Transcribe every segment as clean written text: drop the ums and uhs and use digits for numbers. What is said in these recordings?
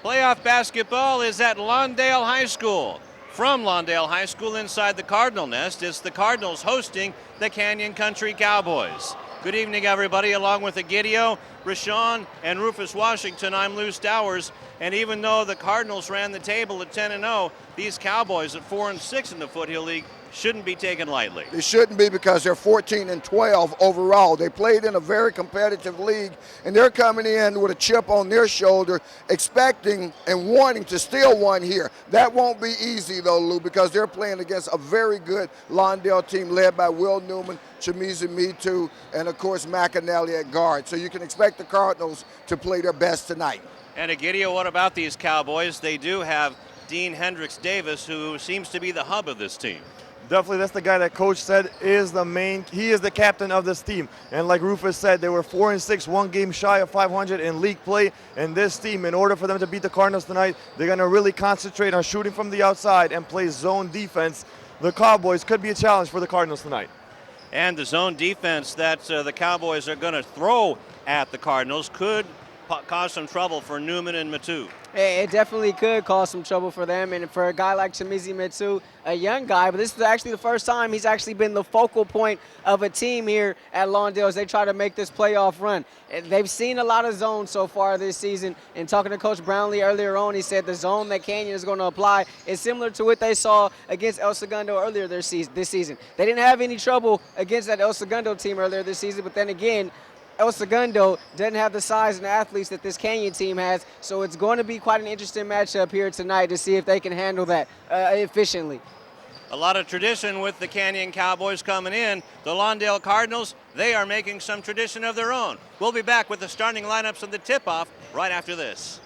Playoff basketball is at Lawndale High School. From Lawndale High School inside the Cardinal Nest, it's the Cardinals hosting the Canyon Country Cowboys. Good evening, everybody. Along with Egidio, Rashawn, and Rufus Washington, I'm Lou Stowers. And even though the Cardinals ran the table at 10-0, these Cowboys at 4-6 in the Foothill League shouldn't be taken lightly. They shouldn't be, because they're 14-12 overall. They played in a very competitive league, and they're coming in with a chip on their shoulder, expecting and wanting to steal one here. That won't be easy, though, Lou, because they're playing against a very good Lawndale team led by Will Newman, Chamizi Mitu, and, of course, McAnally at guard. So you can expect the Cardinals to play their best tonight. And Egidio, what about these Cowboys? They do have Dean Hendricks Davis, who seems to be the hub of this team. Definitely, that's the guy that Coach said is the main. He is the captain of this team. And like Rufus said, they were 4-6, one game shy of 500 in league play. And this team, in order for them to beat the Cardinals tonight, they're going to really concentrate on shooting from the outside and play zone defense. The Cowboys could be a challenge for the Cardinals tonight. And the zone defense that the Cowboys are going to throw at the Cardinals could cause some trouble for Newman and Mitu. It definitely could cause some trouble for them, and for a guy like Chamizi Mitu, a young guy, but this is actually the first time he's actually been the focal point of a team here at Lawndale as they try to make this playoff run. They've seen a lot of zones so far this season, and talking to Coach Brownlee earlier on, he said the zone that Canyon is going to apply is similar to what they saw against El Segundo earlier this season. They didn't have any trouble against that El Segundo team earlier this season, but then again, El Segundo doesn't have the size and athletes that this Canyon team has, so it's going to be quite an interesting matchup here tonight to see if they can handle that efficiently. A lot of tradition with the Canyon Cowboys coming in. The Lawndale Cardinals, they are making some tradition of their own. We'll be back with the starting lineups and the tip-off right after this.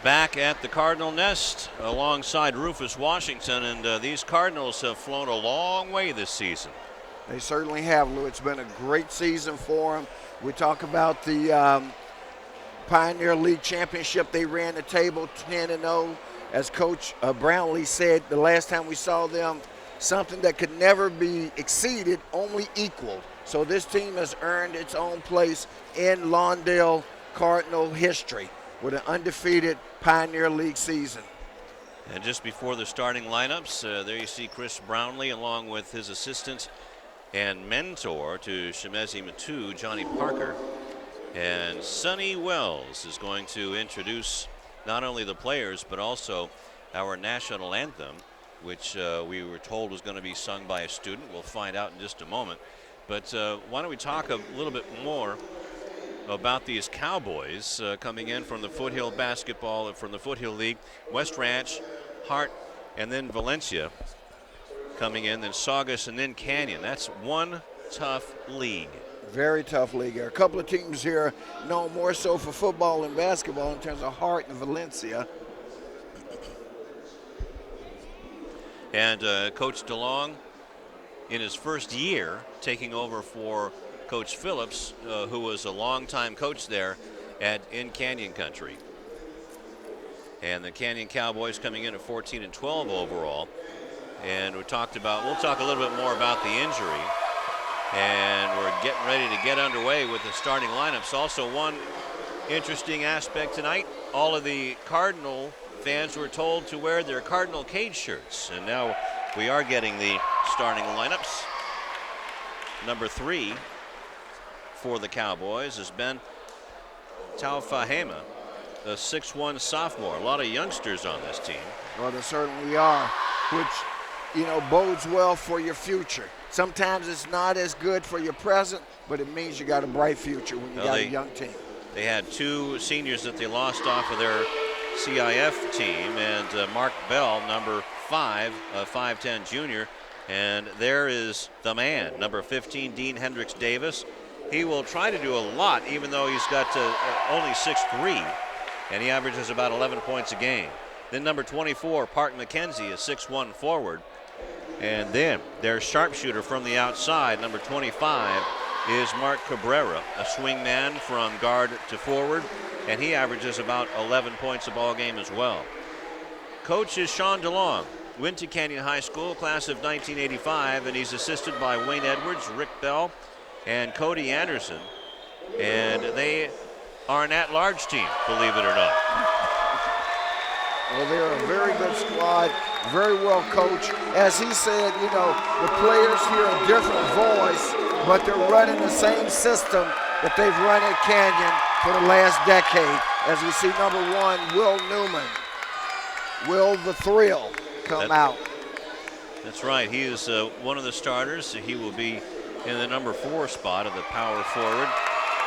Back at the Cardinal Nest alongside Rufus Washington, and these Cardinals have flown a long way this season. They certainly have, Lou. It's been a great season for them. We talk about the Pioneer League Championship. They ran the table 10-0. As Coach Brownlee said the last time we saw them, something that could never be exceeded, only equaled. So this team has earned its own place in Lawndale Cardinal history with an undefeated Pioneer League season. And just before the starting lineups, there you see Chris Brownlee along with his assistant and mentor to Chamizi Mitu, Johnny Parker. And Sonny Wells is going to introduce not only the players but also our national anthem, which we were told was going to be sung by a student. We'll find out in just a moment. But why don't we talk a little bit more about these Cowboys coming in from the Foothill basketball, from the Foothill League. West Ranch, Hart, and then Valencia coming in, then Saugus, and then Canyon. That's one tough league. Very tough league. There are a couple of teams here known more so for football and basketball in terms of Hart and Valencia. And Coach DeLong, in his first year, taking over for Coach Phillips, who was a longtime coach there in Canyon Country. And the Canyon Cowboys coming in at 14-12 overall. And we'll talk a little bit more about the injury. And we're getting ready to get underway with the starting lineups. Also, one interesting aspect tonight, all of the Cardinal fans were told to wear their Cardinal cage shirts. And now we are getting the starting lineups. Number 3 for the Cowboys has been Taufahema, a 6'1" sophomore. A lot of youngsters on this team. Well, there certainly are, which, bodes well for your future. Sometimes it's not as good for your present, but it means you got a bright future when you got a young team. They had 2 seniors that they lost off of their CIF team, and Mark Bell, number 5, a 5'10" junior, and there is the man, number 15, Dean Hendricks Davis. He will try to do a lot, even though he's got only 6'3", and he averages about 11 points a game. Then number 24, Park McKenzie, a 6'1" forward. And then their sharpshooter from the outside, number 25, is Mark Cabrera, a swing man from guard to forward, and he averages about 11 points a ball game as well. Coach is Sean DeLong, went to Canyon High School, class of 1985, and he's assisted by Wayne Edwards, Rick Bell, and Cody Anderson. And they are an at-large team, believe it or not. Well, they're a very good squad, very well coached. As he said, you know, the players hear a different voice, but they're running the same system that they've run at Canyon for the last decade. As we see number 1, Will Newman. Will the Thrill come out. That's right. He is one of the starters. He will be in the number 4 spot of the power forward,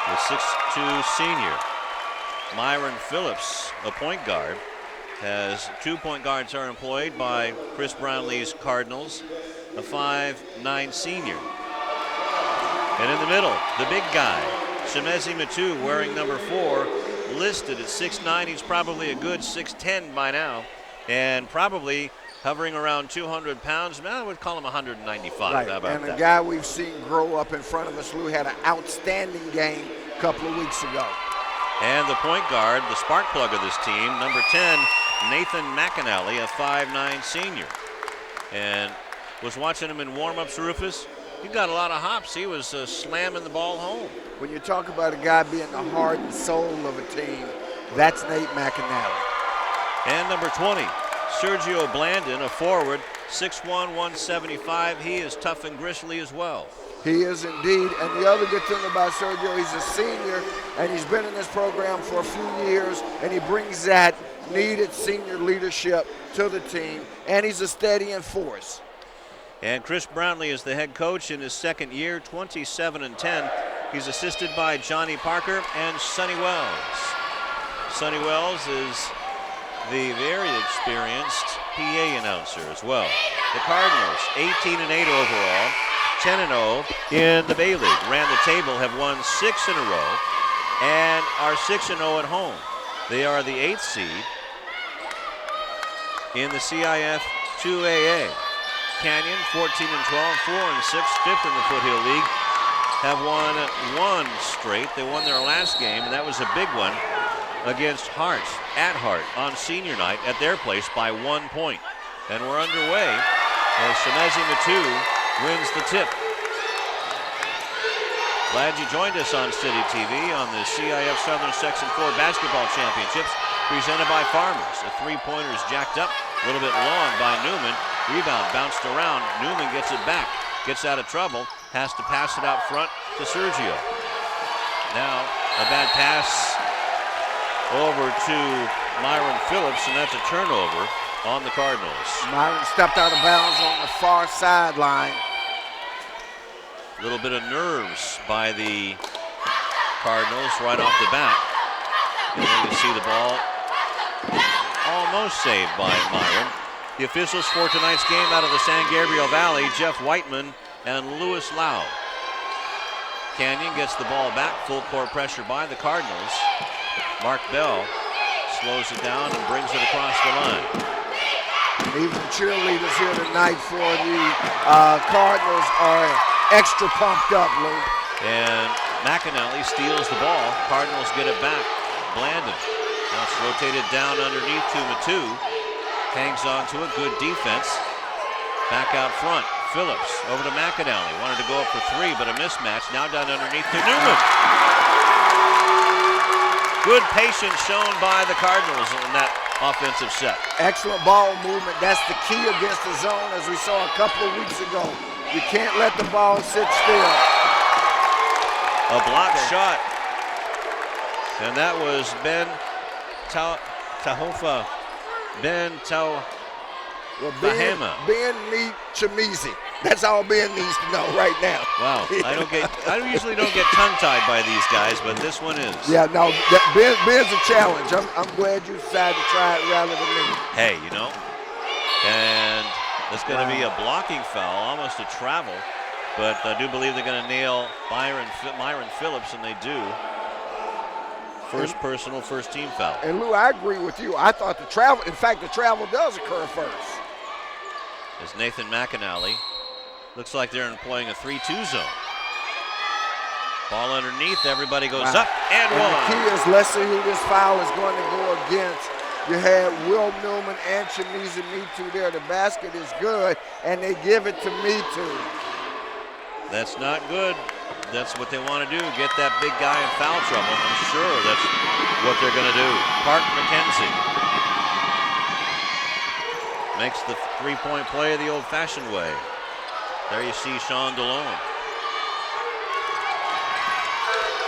the 6'2" senior. Myron Phillips, a point guard, has 2 point guards are employed by Chris Brownlee's Cardinals, a 5'9" senior. And in the middle, the big guy, Shemezi Matu, wearing number 4, listed at 6'9". He's probably a good 6'10" by now, and probably hovering around 200 pounds. I would call him 195. Right. How about and that? a guy we've seen grow up in front of us, Lou, had an outstanding game a couple of weeks ago. And the point guard, the spark plug of this team, number 10, Nathan McAnally, a 5'9" senior. And was watching him in warm-ups, Rufus. He got a lot of hops. He was slamming the ball home. When you talk about a guy being the heart and soul of a team, that's Nate McAnally. And number 20, Sergio Blandon, a forward, 6'1", 175. He is tough and gristly as well. He is indeed. And the other good thing about Sergio, he's a senior, and he's been in this program for a few years, and he brings that needed senior leadership to the team, and he's a steadying force. And Chris Brownlee is the head coach in his second year, 27-10. He's assisted by Johnny Parker and Sonny Wells. Sonny Wells is the very experienced PA announcer as well. The Cardinals, 18-8 overall, 10-0 in the Bay League. Ran the table, have won 6 in a row, and are 6-0 at home. They are the 8th seed in the CIF 2AA. Canyon, 14-12, 4-6, 5th in the Foothill League, have won 1 straight. They won their last game, and that was a big one against Hart, at Hart, on senior night at their place by 1 point. And we're underway as Shemezi Matu wins the tip. Glad you joined us on CityTV on the CIF Southern Section 4 Basketball Championships presented by Farmers. A three-pointer's jacked up, a little bit long by Newman. Rebound bounced around. Newman gets it back, gets out of trouble, has to pass it out front to Sergio. Now a bad pass over to Myron Phillips, and that's a turnover on the Cardinals. Myron stepped out of bounds on the far sideline. A little bit of nerves by the Cardinals right off the bat. And then you see the ball almost saved by Myron. The officials for tonight's game out of the San Gabriel Valley, Jeff Whiteman and Lewis Lau. Canyon gets the ball back, full court pressure by the Cardinals. Mark Bell slows it down and brings it across the line. Even cheerleaders here tonight for the Cardinals are extra pumped up, Lou. And McAnally steals the ball. Cardinals get it back. Blandon. Now it's rotated down underneath to Matu. Hangs on to it. Good defense. Back out front. Phillips over to McAnally. Wanted to go up for 3, but a mismatch. Now down underneath to Newman. Good patience shown by the Cardinals in that offensive set. Excellent ball movement. That's the key against the zone, as we saw a couple of weeks ago. You can't let the ball sit still. A blocked shot. And that was Ben Tahofa. Ben Bahama. Ben need Chamizi. That's all Ben needs to know right now. Wow, I usually don't get tongue-tied by these guys, but this one is. Yeah, no, Ben's a challenge. I'm glad you decided to try it rather than me. Hey, you know, and it's going to be a blocking foul, almost a travel, but I do believe they're going to nail Myron Phillips, and they do. First personal, first team foul. And Lou, I agree with you. I thought the travel, in fact, the travel does occur first. as Nathan McAnally. Looks like they're employing a 3-2 zone. Ball underneath, everybody goes up and one. The key is, let's see who this foul is going to go against. You had Will Newman and Chamizi Metu there. The basket is good, and they give it to Metu. That's not good. That's what they want to do, get that big guy in foul trouble. I'm sure that's what they're going to do. Park McKenzie makes the three-point play the old-fashioned way. There you see Sean DeLone.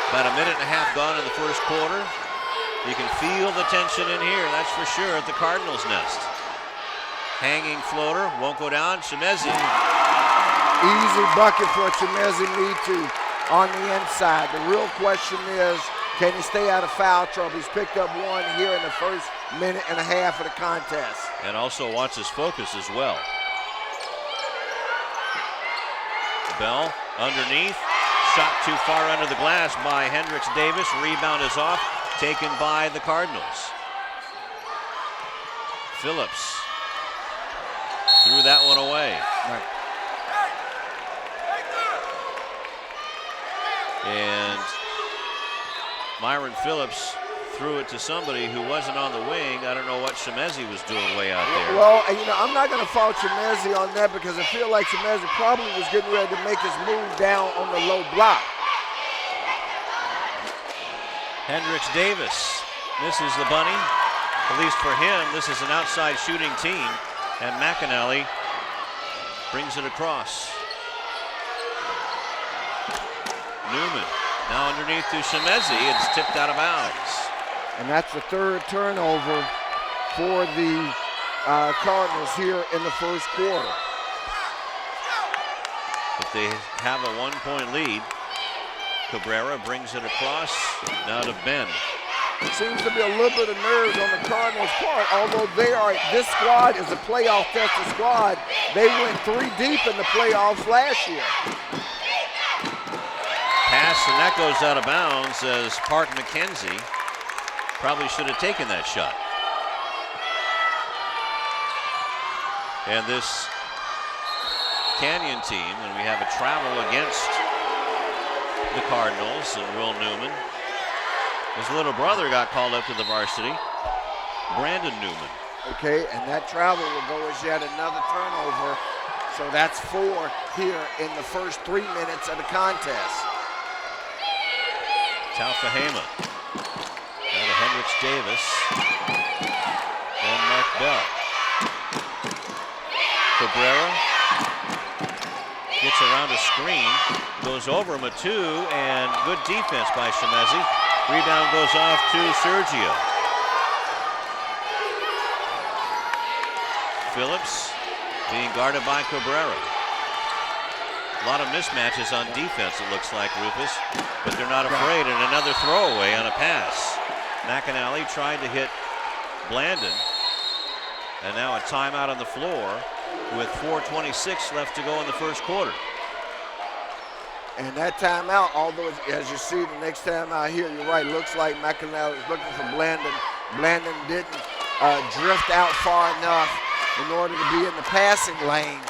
About a minute and a half gone in the first quarter. You can feel the tension in here, that's for sure, at the Cardinals' nest. Hanging floater, won't go down. Chamizi. Easy bucket for Chamizi Metu on the inside. The real question is, can he stay out of foul trouble? He's picked up one here in the first minute and a half of the contest. And also watch his focus as well. Bell underneath. Shot too far under the glass by Hendricks Davis. Rebound is off. Taken by the Cardinals. Phillips threw that one away. Right. And Myron Phillips threw it to somebody who wasn't on the wing. I don't know what Chamizi was doing way out there. Well, you know, I'm not going to fault Chamizi on that because I feel like Chamizi probably was getting ready to make his move down on the low block. Hendricks Davis misses the bunny. At least for him, this is an outside shooting team. And McAnally brings it across. Newman now underneath to Chamizi. It's tipped out of bounds. And that's the third turnover for the Cardinals here in the first quarter. If they have a 1-point lead, Cabrera brings it across, now to Ben. Seems to be a little bit of nerves on the Cardinals' part, although this squad is a playoff tested squad. They went 3 deep in the playoffs last year. Pass, and that goes out of bounds as Park McKenzie probably should have taken that shot. And this Canyon team, and we have a travel against the Cardinals and Will Newman. His little brother got called up to the varsity, Brandon Newman. Okay, and that travel will go as yet another turnover. So that's 4 here in the first 3 minutes of the contest. Taufahema. Now to Hendricks Davis. And Mark Bell. Cabrera gets around a screen, goes over Metu, and good defense by Chamizi. Rebound goes off to Sergio. Phillips being guarded by Cabrera. A lot of mismatches on defense, it looks like, Rufus, but they're not afraid. And another throwaway on a pass. McAnally tried to hit Blandon, and now a timeout on the floor with 4:26 left to go in the first quarter. And that timeout, although as you see the next timeout here, you're right, looks like McAnally is looking for Blandon. Blandon didn't drift out far enough in order to be in the passing lane.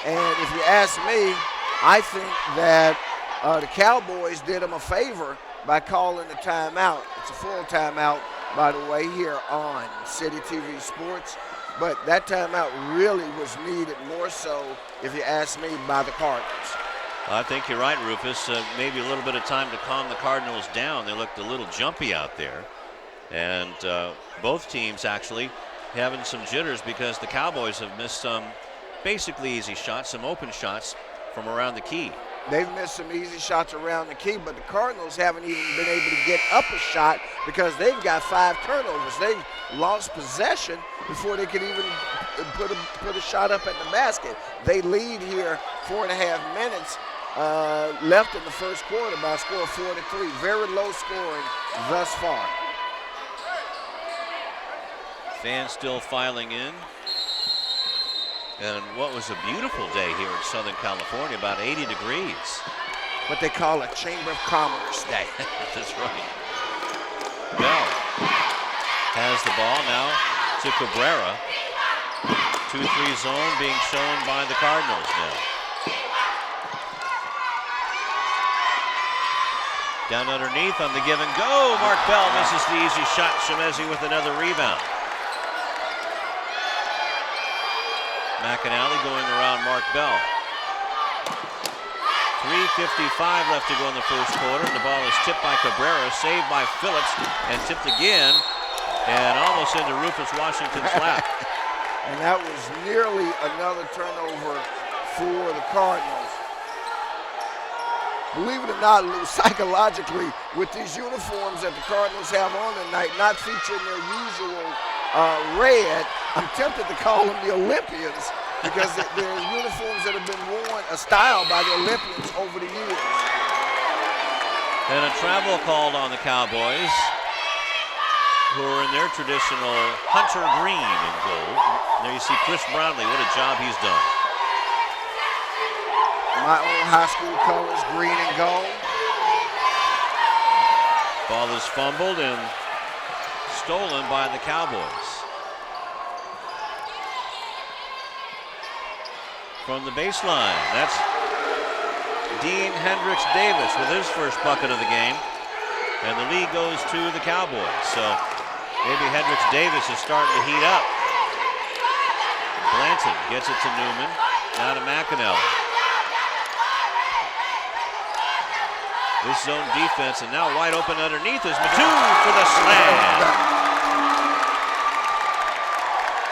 And if you ask me, I think that the Cowboys did him a favor by calling the timeout. It's a full timeout, by the way, here on CityTV Sports. But that timeout really was needed more so, if you ask me, by the Cardinals. I think you're right, Rufus. Maybe a little bit of time to calm the Cardinals down. They looked a little jumpy out there. And both teams actually having some jitters because the Cowboys have missed some basically easy shots, some open shots from around the key. They've missed some easy shots around the key, but the Cardinals haven't even been able to get up a shot because they've got 5 turnovers. They've lost possession before they could even put a shot up at the basket. They lead here 4.5 minutes left in the first quarter by a score of 4-3. Very low scoring thus far. Fans still filing in. And what was a beautiful day here in Southern California, about 80 degrees. What they call a Chamber of Commerce day. That's right. Bell has the ball now to Cabrera. 2-3 zone being shown by the Cardinals now. Down underneath on the give and go. Mark Bell misses the easy shot. Shemezi with another rebound. McAnally going around Mark Bell. 3:55 left to go in the first quarter. The ball is tipped by Cabrera, saved by Phillips, and tipped again, and almost into Rufus Washington's lap. And that was nearly another turnover for the Cardinals. Believe it or not, Lou, psychologically, with these uniforms that the Cardinals have on tonight, not featuring their usual red, I'm tempted to call them the Olympians because they're uniforms that have been worn, a style by the Olympians over the years. And a travel called on the Cowboys, who are in their traditional hunter green and gold. There you see Chris Brownlee, what a job he's done. My old high school colors, green and gold. Ball is fumbled and stolen by the Cowboys. From the baseline, that's Dean Hendricks Davis with his first bucket of the game. And the lead goes to the Cowboys. So maybe Hendricks Davis is starting to heat up. Blanton gets it to Newman, now to McAnally. This zone defense, and now wide open underneath is Matu for the slam.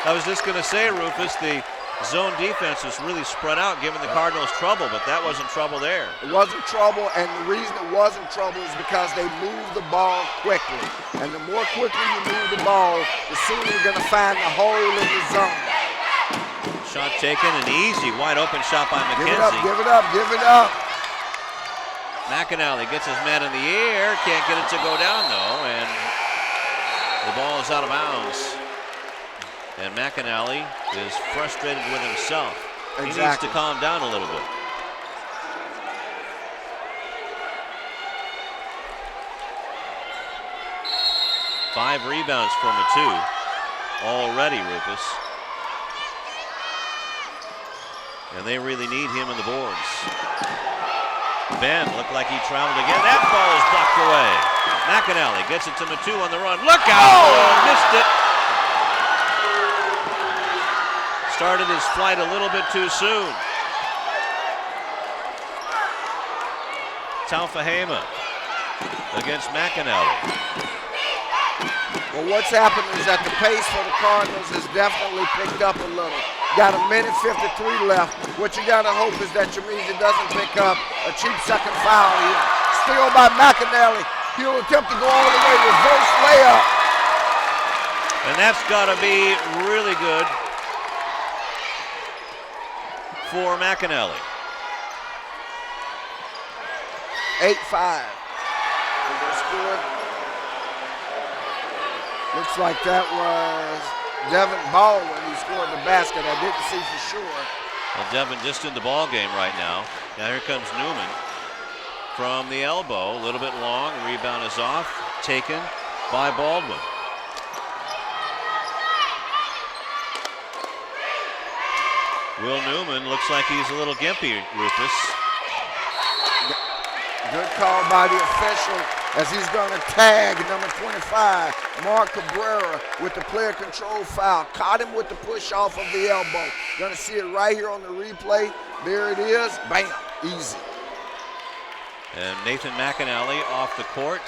I was just going to say, Rufus, the zone defense was really spread out, giving the Cardinals trouble, but that wasn't trouble there. It wasn't trouble, and the reason it wasn't trouble is because they moved the ball quickly. And the more quickly you move the ball, the sooner you're going to find the hole in the zone. Shot taken, an easy wide open shot by McKenzie. Give it up, give it up, give it up. McAnally gets his man in the air, can't get it to go down though, and the ball is out of bounds. And McAnally is frustrated with himself. He needs to calm down a little bit. Five rebounds for Matu already, Rufus. And they really need him in the boards. Ben looked like he traveled again. That ball is blocked away. McAnally gets it to Matu on the run. Look out! Oh, missed it. Started his flight a little bit too soon. Taufahema against McAnally. Well, what's happened is that the pace for the Cardinals has definitely picked up a little. Got a minute 53 left. What you got to hope is that Shemezi doesn't pick up a cheap second foul here. Steal by McAnally. He'll attempt to go all the way, reverse layup. And that's got to be really good for McAnally. 8-5. Looks like that was Devin Baldwin who scored the basket. I didn't see for sure. Well, Devin just in the ball game right now. Now here comes Newman from the elbow, a little bit long. Rebound is off, taken by Baldwin. Will Newman looks like he's a little gimpy, Rufus. Good call by the official as he's going to tag number 25, Mark Cabrera, with the player control foul. Caught him with the push off of the elbow. Going to see it right here on the replay. There it is. Bam. Easy. And Nathan McAnally off the court.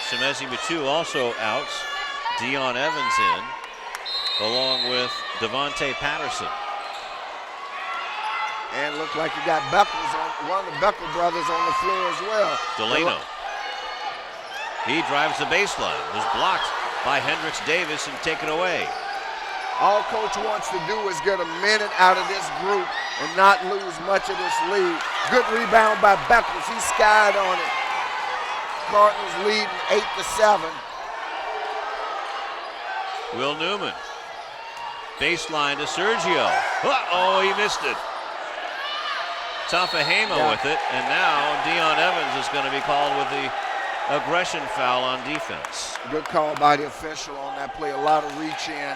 Shemezi Matu also out. Dion Evans in, along with Devontae Patterson. And looked like you got Beckles on, one of the Beckle brothers on the floor as well. Delano. He drives the baseline. Was blocked by Hendricks Davis and taken away. All coach wants to do is get a minute out of this group and not lose much of this lead. Good rebound by Beckles. He skied on it. Cardinals leading 8-7. Will Newman. Baseline to Sergio. Oh, he missed it. Taufahema with it, and now Dion Evans is going to be called with the aggression foul on defense. Good call by the official on that play. A lot of reach in.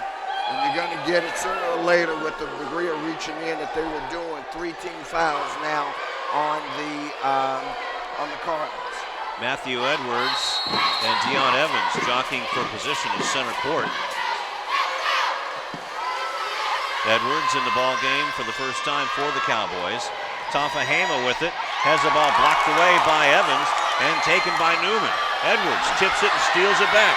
And you're going to get it sooner or later with the degree of reaching in that they were doing. 3 team fouls now on the Cardinals. Matthew Edwards and Dion Evans jockeying for position in center court. Edwards in the ball game for the first time for the Cowboys. Tafahema with it, has the ball blocked away by Evans and taken by Newman. Edwards tips it and steals it back.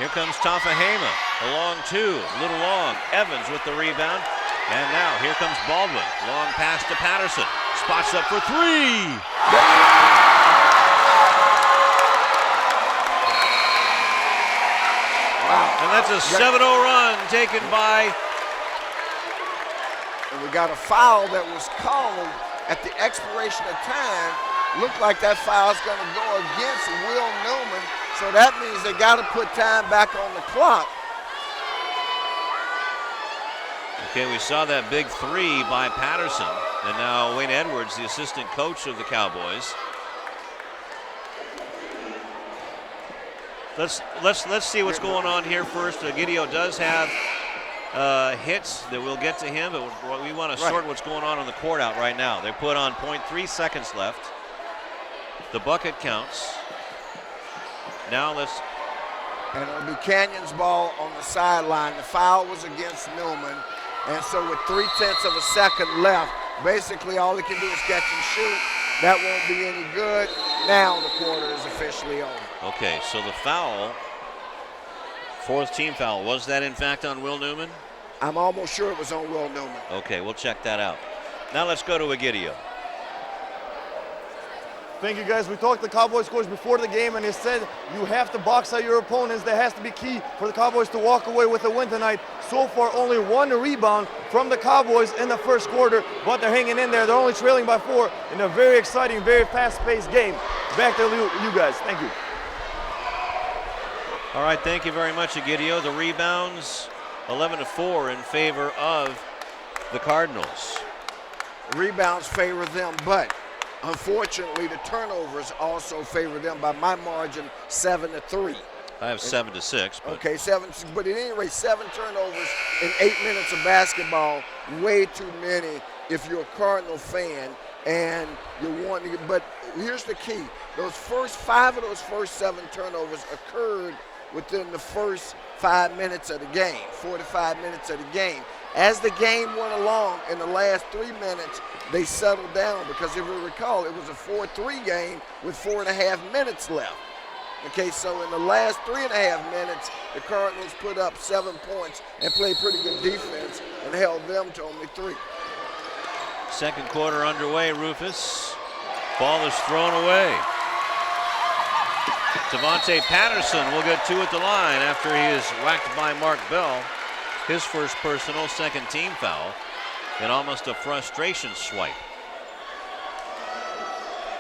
Here comes Tafahema, a long two, little long. Evans with the rebound, and now here comes Baldwin. Long pass to Patterson, spots up for three. Wow. And that's a 7-0 run taken by. And we got a foul that was called at the expiration of time. Looked like that foul's going to go against Will Newman. So that means they got to put time back on the clock. Okay, we saw that big three by Patterson. And now Wayne Edwards, the assistant coach of the Cowboys. Let's see what's going on here first. Gidio does have hits that we'll get to him, but we want to sort what's going on the court out right now. They put on 0.3 seconds left. The bucket counts. Now let's. And it'll be Canyon's ball on the sideline. The foul was against Newman. And so with 0.3 of a second left, basically all he can do is catch and shoot. That won't be any good. Now the quarter is officially over. Okay, so the foul, fourth team foul, was that in fact on Will Newman? I'm almost sure it was on Will Newman. Okay, we'll check that out. Now let's go to Egidio. Thank you, guys. We talked to the Cowboys coach before the game, and he said you have to box out your opponents. That has to be key for the Cowboys to walk away with a win tonight. So far, only 1 rebound from the Cowboys in the first quarter, but they're hanging in there. They're only trailing by 4 in a very exciting, very fast-paced game. Back to you guys. Thank you. All right, thank you very much, Egidio. The rebounds, 11-4 in favor of the Cardinals. Rebounds favor them, but unfortunately the turnovers also favor them by my margin, 7-3. I have 7-6. But okay, 7, but at any rate, 7 turnovers in 8 minutes of basketball, way too many if you're a Cardinal fan and you're wanting to. But here's the key: those first 5 of those first 7 turnovers occurred within the first 5 minutes of the game, 4 to 5 minutes of the game. As the game went along, in the last 3 minutes, they settled down because if you recall, it was a 4-3 game with 4.5 minutes left. Okay, so in the last 3.5 minutes, the Cardinals put up 7 points and played pretty good defense and held them to only 3. second quarter underway, Rufus. Ball is thrown away. Devontae Patterson will get 2 at the line after he is whacked by Mark Bell. His first personal, second team foul, and almost a frustration swipe.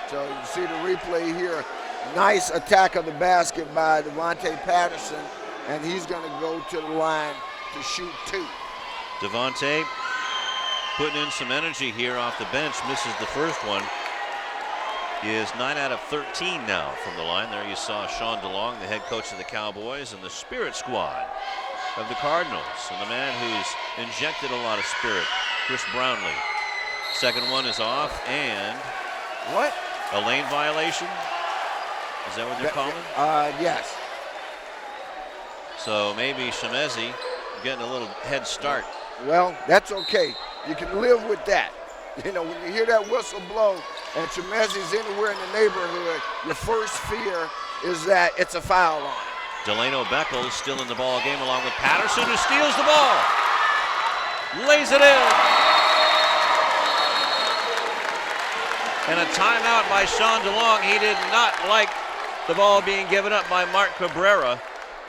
So you see the replay here. Nice attack of the basket by Devontae Patterson, and he's going to go to the line to shoot 2. Devontae putting in some energy here off the bench, misses the first one. He is 9 out of 13 now from the line. There you saw Sean DeLong, the head coach of the Cowboys, and the spirit squad of the Cardinals, and the man who's injected a lot of spirit, Chris Brownlee. Second one is off, and what? A lane violation? Is that what they're calling? Yes. So maybe Shemezi getting a little head start. Well, that's okay. You can live with that. You know, when you hear that whistle blow and Chimezi's anywhere in the neighborhood, your first fear is that it's a foul on him. Delano Beckles still in the ball game along with Patterson, who steals the ball. Lays it in. And a timeout by Sean DeLong. He did not like the ball being given up by Mark Cabrera.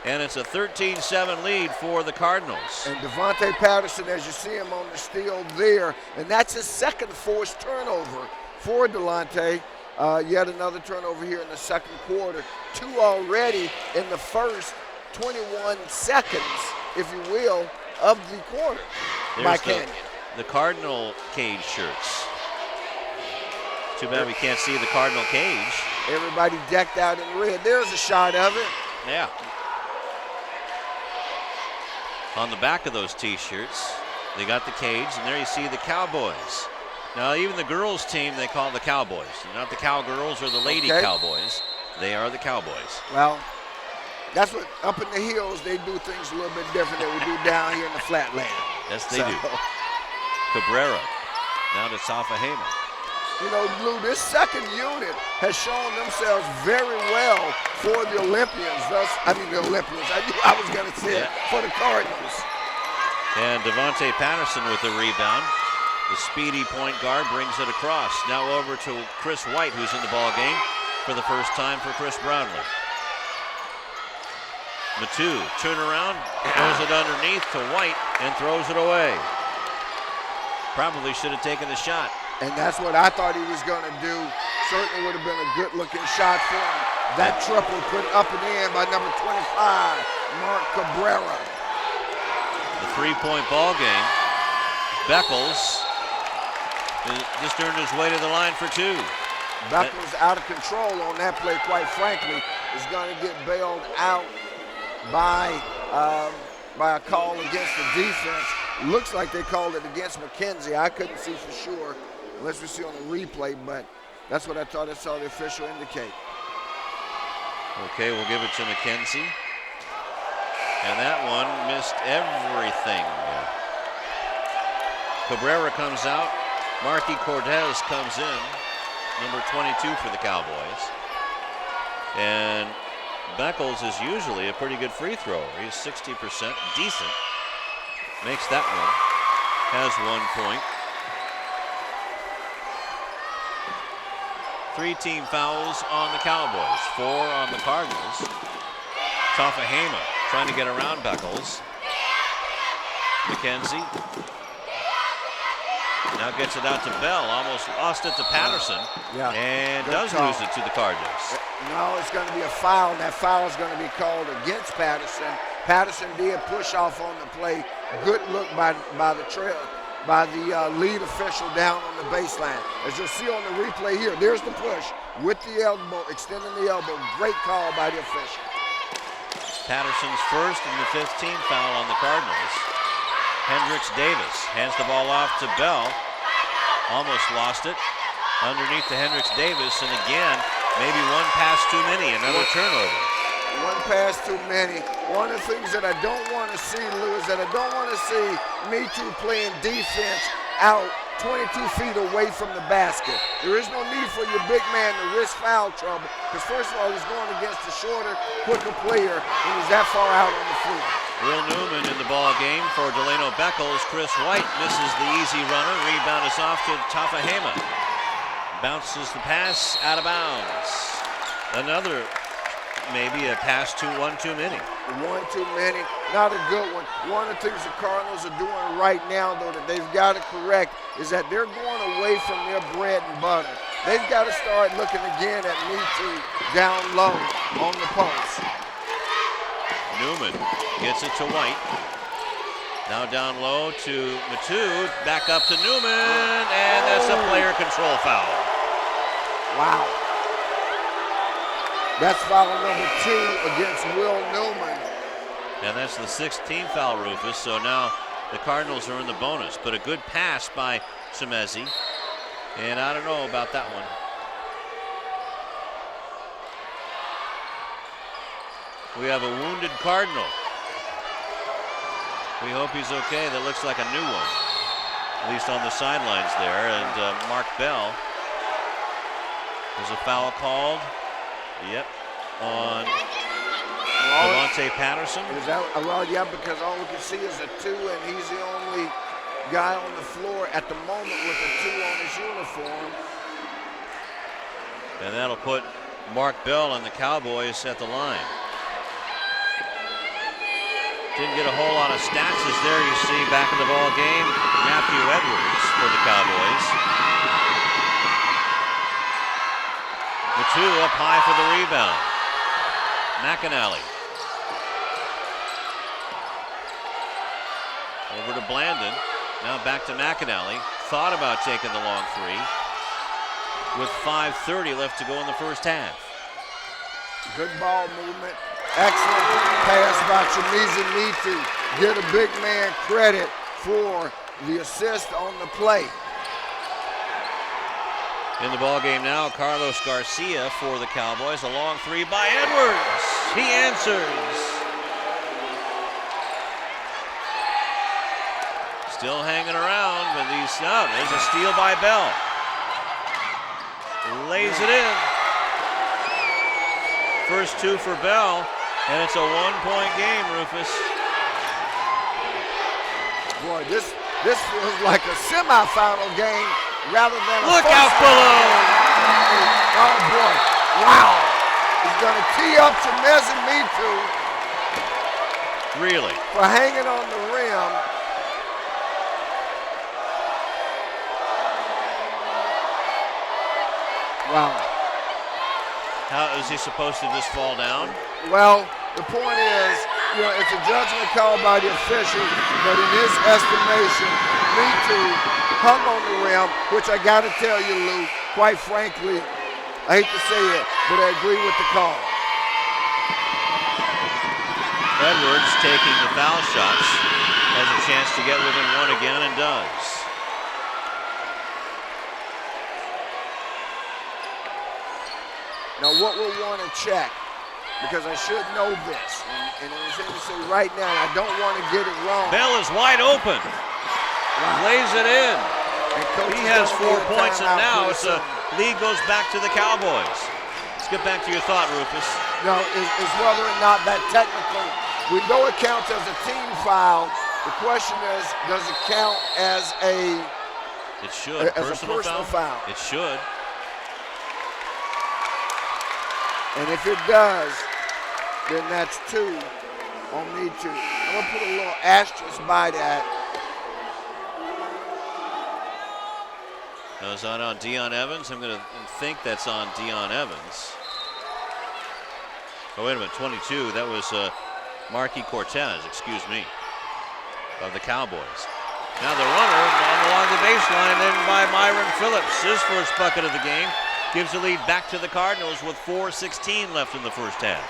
And it's a 13-7 lead for the Cardinals. And Devontae Patterson, as you see him on the steal there, and that's his second forced turnover for Delonte. Yet another turnover here in the second quarter. 2 already in the first 21 seconds, if you will, of the quarter by Canyon. The Cardinal cage shirts. Too bad we can't see the Cardinal cage. Everybody decked out in red. There's a shot of it. Yeah. On the back of those T-shirts, they got the cage, and there you see the Cowboys. Now, even the girls' team, they call the Cowboys. Not the Cowgirls or the Lady Cowboys. They are the Cowboys. Well, that's what, up in the hills, they do things a little bit different than we do down here in the flatland. Yes, they do. Cabrera, now to Safahema. You know, Lou, this second unit has shown themselves very well for the Olympians. I knew I was going to say it, for the Cardinals. And Devontae Patterson with the rebound. The speedy point guard brings it across. Now over to Chris White, who's in the ball game for the first time for Chris Brownlee. Matu, turn around, throws it underneath to White and throws it away. Probably should have taken the shot. And that's what I thought he was going to do. Certainly would have been a good-looking shot for him. That triple put up and in by number 25, Mark Cabrera. The three-point ball game. Beckles just earned his way to the line for two. Beckles out of control on that play, quite frankly, is going to get bailed out by a call against the defense. Looks like they called it against McKenzie. I couldn't see for sure unless we see on the replay, but that's what I thought I saw the official indicate. Okay, we'll give it to McKenzie. And that one missed everything. Cabrera comes out. Marky Cortez comes in, number 22 for the Cowboys. And Beckles is usually a pretty good free thrower. He's 60%, decent. Makes that one. Has 1 point. 3 team fouls on the Cowboys, 4 on the Cardinals. Tafahema trying to get around Beckles. McKenzie now gets it out to Bell, almost lost it to Patterson, and does lose it to the Cardinals. No, it's going to be a foul, and that foul is going to be called against Patterson. Patterson did push off on the play. Good look by the lead official down on the baseline. As you'll see on the replay here, there's the push with the elbow, extending the elbow. Great call by the official. Patterson's first and the 15th foul on the Cardinals. Hendricks Davis hands the ball off to Bell. Almost lost it. Underneath to Hendricks Davis, and again, maybe one pass too many, another turnover. One pass too many. One of the things that I don't want to see, Lou, is that I don't want to see Me Too playing defense out 22 feet away from the basket. There is no need for your big man to risk foul trouble, because first of all, he's going against a shorter, quicker player when he's that far out on the floor. Will Newman in the ball game for Delano Beckles. Chris White misses the easy runner. Rebound is off to Tafahema. Bounces the pass out of bounds. Another, maybe a pass one too many. One too many, not a good one. One of the things the Cardinals are doing right now, though, that they've got to correct is that they're going away from their bread and butter. They've got to start looking again at Me Too down low on the post. Newman gets it to White. Now down low to Matu, back up to Newman, and that's a player control foul. Wow. That's foul number 2 against Will Newman. And that's the 16th foul, Rufus, so now the Cardinals are in the bonus, but a good pass by Chimezi, and I don't know about that one. We have a wounded Cardinal. We hope he's okay. That looks like a new one, at least on the sidelines there. And Mark Bell. There's a foul called. Yep, on Devontae Patterson. Is that, well, yeah, because all we can see is a 2, and he's the only guy on the floor at the moment with a 2 on his uniform. And that'll put Mark Bell and the Cowboys at the line. Didn't get a whole lot of stats as there you see back in the ball game. Matthew Edwards for the Cowboys. Matu up high for the rebound. McAnally. Over to Blandon. Now back to McAnally. Thought about taking the long 3 with 5:30 left to go in the first half. Good ball movement. Excellent pass by Chimezi Mitu. get a big man credit for the assist on the play. In the ball game now, Carlos Garcia for the Cowboys. A long three by Edwards. He answers. Still hanging around, but there's a steal by Bell. Lays it in. First two for Bell, and it's a 1-point game, Rufus. Boy, this feels like a semifinal game rather than a Look out below! Oh boy, wow. He's gonna tee up Chemez and Mitu Really? for hanging on the rim. Wow. How is he supposed to just fall down? Well, the point is, it's a judgment call by the official, but in his estimation, Mitu hung on the rim, which I got to tell you, Lou, quite frankly, I hate to say it, but I agree with the call. Edwards taking the foul shots, has a chance to get within one again and does. Now what we'll want to check, because I should know this, and as I say right now, I don't want to get it wrong. Bell is wide open. Wow. Lays it in. He has 4 points, and now lead goes back to the Cowboys. Let's get back to your thought, Rufus. No, is whether or not that technical, we know it counts as a team foul. The question is, does it count as a personal foul? It should. And if it does, then that's 2 on Mitu. I'm going to put a little asterisk by that. Now, is that on Dion Evans? I'm going to think that's on Dion Evans. Oh, wait a minute, 22. That was Marquis Cortez, excuse me, of the Cowboys. Now the runner along the baseline, then by Myron Phillips. His first bucket of the game gives the lead back to the Cardinals with 4:16 left in the first half.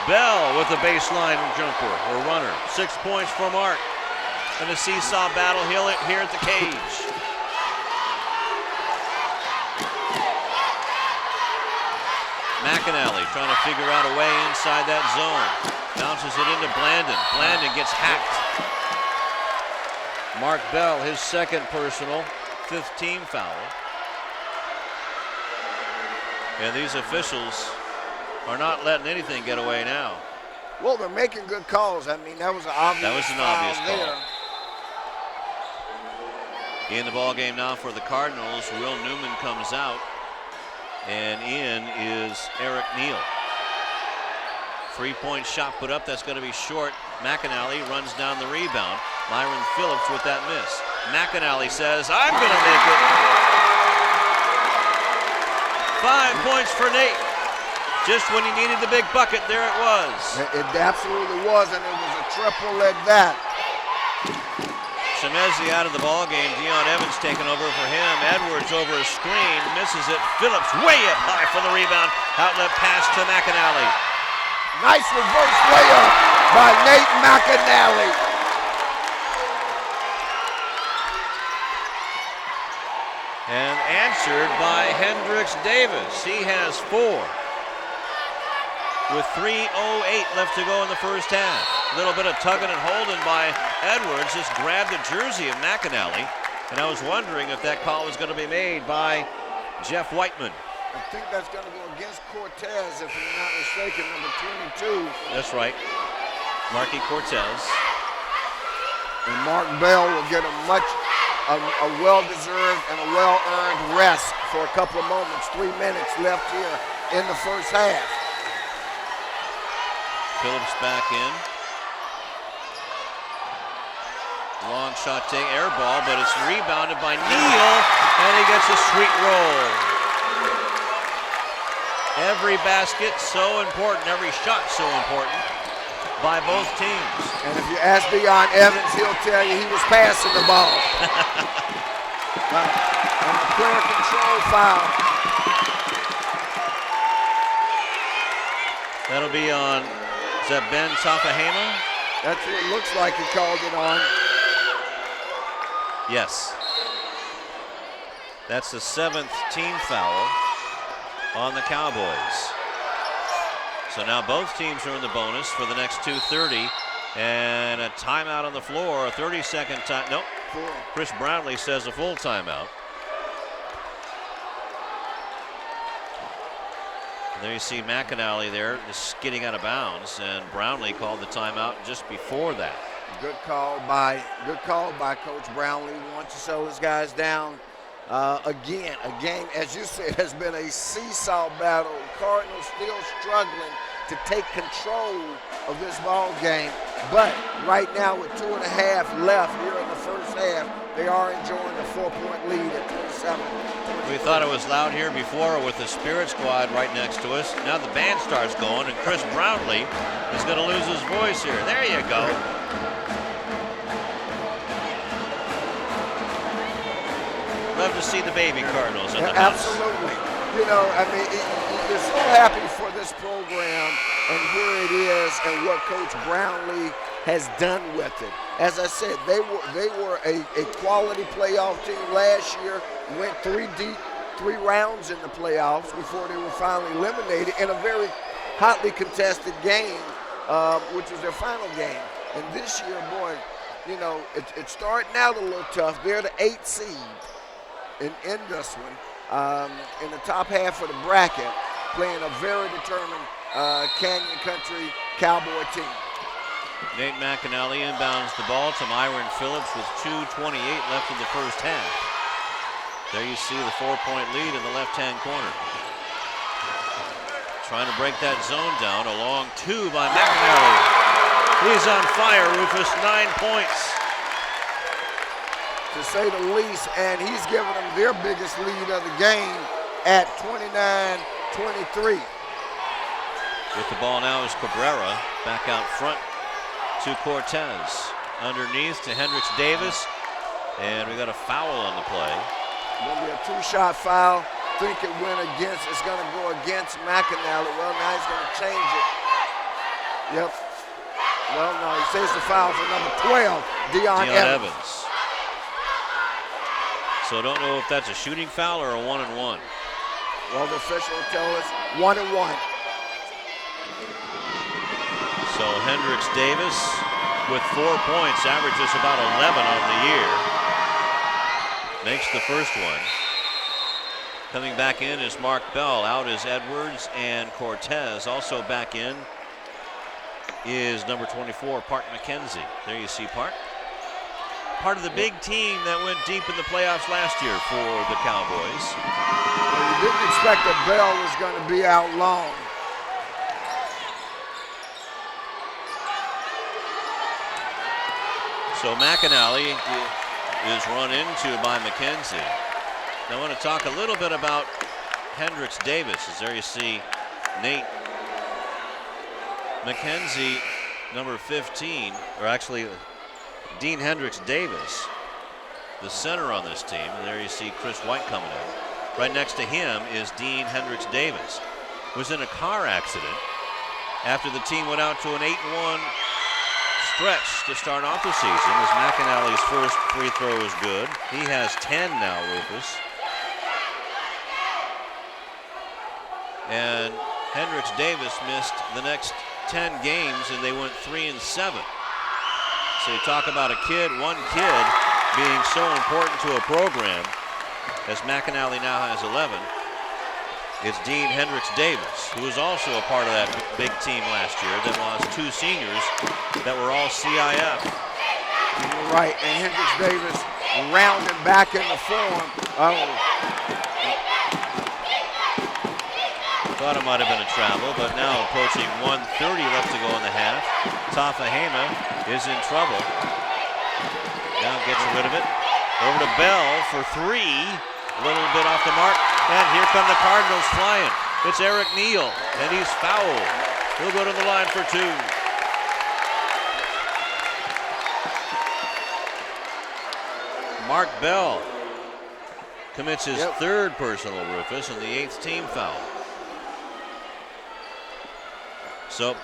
Bell with the baseline jumper or runner. 6 points for Mark. And a seesaw battle here at the cage. McAnally trying to figure out a way inside that zone. Bounces it into Blandon. Blandon gets hacked. Mark Bell, his second personal, 5th team foul. And these officials are not letting anything get away now. Well, they're making good calls. I mean, that was an obvious call. In the ball game now for the Cardinals, Will Newman comes out, and in is Eric Neal. 3-point shot put up, that's going to be short. McAnally runs down the rebound. Myron Phillips with that miss. McAnally says, I'm going to make it. 5 points for Nate. Just when he needed the big bucket, there it was. It absolutely was, and it was a triple at that. Chemez out of the ball game. Dion Evans taking over for him. Edwards over a screen, misses it. Phillips way up high for the rebound. Outlet pass to McAnally. Nice reverse layup by Nate McAnally. And answered by Hendricks Davis. He has 4. With 3:08 left to go in the first half. A little bit of tugging and holding by Edwards, just grabbed the jersey of McAnally. And I was wondering if that call was going to be made by Jeff Whiteman. I think that's going to go against Cortez, if I'm not mistaken, number 22. That's right, Marquis Cortez. And Mark Bell will get a well-deserved and a well-earned rest for a couple of moments. 3 minutes left here in the first half. Phillips back in. Long shot take, air ball, but it's rebounded by Neal, and he gets a sweet roll. Every basket so important, every shot so important by both teams. And if you ask Dion Evans, he'll tell you he was passing the ball. And the player control foul. That'll be on, is that Ben Tafahema? That's what it looks like he called it on. Yes. That's the 7th team foul on the Cowboys. So now both teams are in the bonus for the next 2:30. And a timeout on the floor, a 30-second time. Nope. Chris Brownlee says a full timeout. And there you see McAnally there just getting out of bounds, and Brownlee called the timeout just before that. Good call by Coach Brownlee. Wants to slow his guys down. Again, a game, as you said, has been a seesaw battle. Cardinals still struggling to take control of this ball game. But right now with 2.5 left here in the first half, they are enjoying a 4-point lead at 27. We thought it was loud here before with the Spirit Squad right next to us. Now the band starts going, and Chris Brownlee is going to lose his voice here. There you go. Love to see the baby Cardinals in the house. Absolutely. You know, I mean, you're so happy for this program and here it is and what Coach Brownlee has done with it. As I said, they were a quality playoff team last year, went 3 rounds in the playoffs before they were finally eliminated in a very hotly contested game, which was their final game. And this year, boy, you know, it's starting out a little tough. They're the 8th seed in this one, in the top half of the bracket, playing a very determined Canyon Country Cowboy team. Nate McAnally inbounds the ball to Myron Phillips with 2:28 left in the first half. There you see the 4-point lead in the left-hand corner. Trying to break that zone down. A long 2 by McAnally. He's on fire, Rufus. 9 points. To say the least, and he's given them their biggest lead of the game at 29-23. With the ball now is Cabrera back out front to Cortez. Underneath to Hendricks Davis, and we got a foul on the play. Gonna be a 2-shot foul. Think it went against, it's gonna go against McAnally. Well, now he's gonna change it. Yep. Well, no, he says the foul for number 12, Deion Evans. So I don't know if that's a shooting foul or a 1-and-1. Well, the official will tell us 1-and-1. So Hendricks Davis with 4 points, averages about 11 on the year. Makes the first one. Coming back in is Mark Bell. Out is Edwards and Cortez. Also back in is number 24, Park McKenzie. There you see Park. Part of the big team that went deep in the playoffs last year for the Cowboys. Well, you didn't expect that Bell was going to be out long. So McAnally is run into by McKenzie. Now I want to talk a little bit about Hendricks Davis. As there you see Nate McKenzie, number 15, or actually Dean Hendricks Davis, the center on this team. And there you see Chris White coming in. Right next to him is Dean Hendricks Davis. Was in a car accident after the team went out to an 8-1 stretch to start off the season, as McAnally's first free throw is good. He has 10 now, Rufus. And Hendricks Davis missed the next 10 games, and they went 3-7. So you talk about one kid being so important to a program, as McAnally now has 11. It's Dean Hendricks Davis, who was also a part of that big team last year that lost 2 seniors that were all CIF. You're right, and Hendricks Davis rounding back into form. Thought it might have been a travel, but now approaching 1:30 left to go in the half. Tafahema is in trouble. Now gets rid of it. Over to Bell for 3. A little bit off the mark. And here come the Cardinals flying. It's Eric Neal, and he's fouled. He'll go to the line for 2. Mark Bell commits his third personal, Rufus, and the 8th team foul. So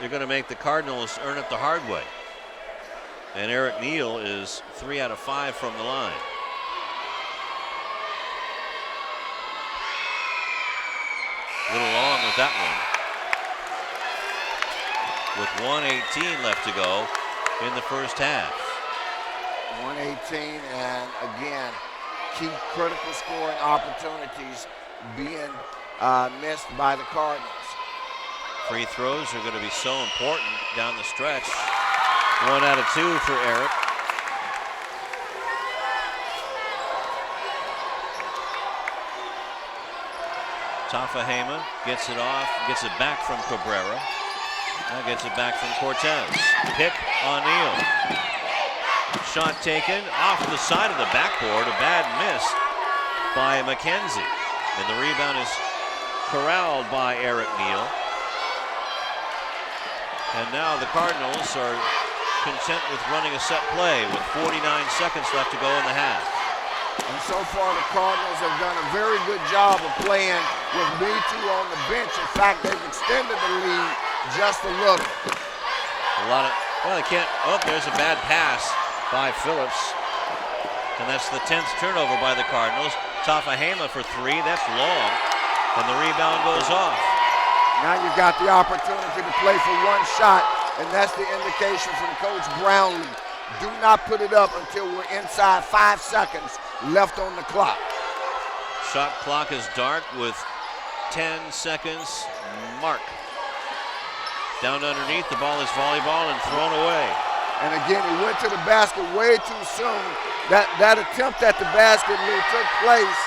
they're going to make the Cardinals earn it the hard way. And Eric Neal is 3 out of 5 from the line. A little long with that one. With 1:18 left to go in the first half. 1:18, and again, key critical scoring opportunities being missed by the Cardinals. Free throws are going to be so important down the stretch. 1 out of 2 for Eric. Tafahema gets it off, gets it back from Cabrera. Now gets it back from Cortez. Pick on Neal. Shot taken off the side of the backboard. A bad miss by McKenzie. And the rebound is corralled by Eric Neal. And now the Cardinals are content with running a set play with 49 seconds left to go in the half. And so far the Cardinals have done a very good job of playing with Me2 on the bench. In fact, they've extended the lead just a little. Well, they can't, there's a bad pass by Phillips. And that's the 10th turnover by the Cardinals. Tafahema for 3, that's long. And the rebound goes off. Now you've got the opportunity to play for one shot, and that's the indication from Coach Brownlee. Do not put it up until we're inside 5 seconds left on the clock. Shot clock is dark with 10 seconds mark. Down underneath, the ball is volleyball and thrown away. And again, he went to the basket way too soon. That attempt at the basket took place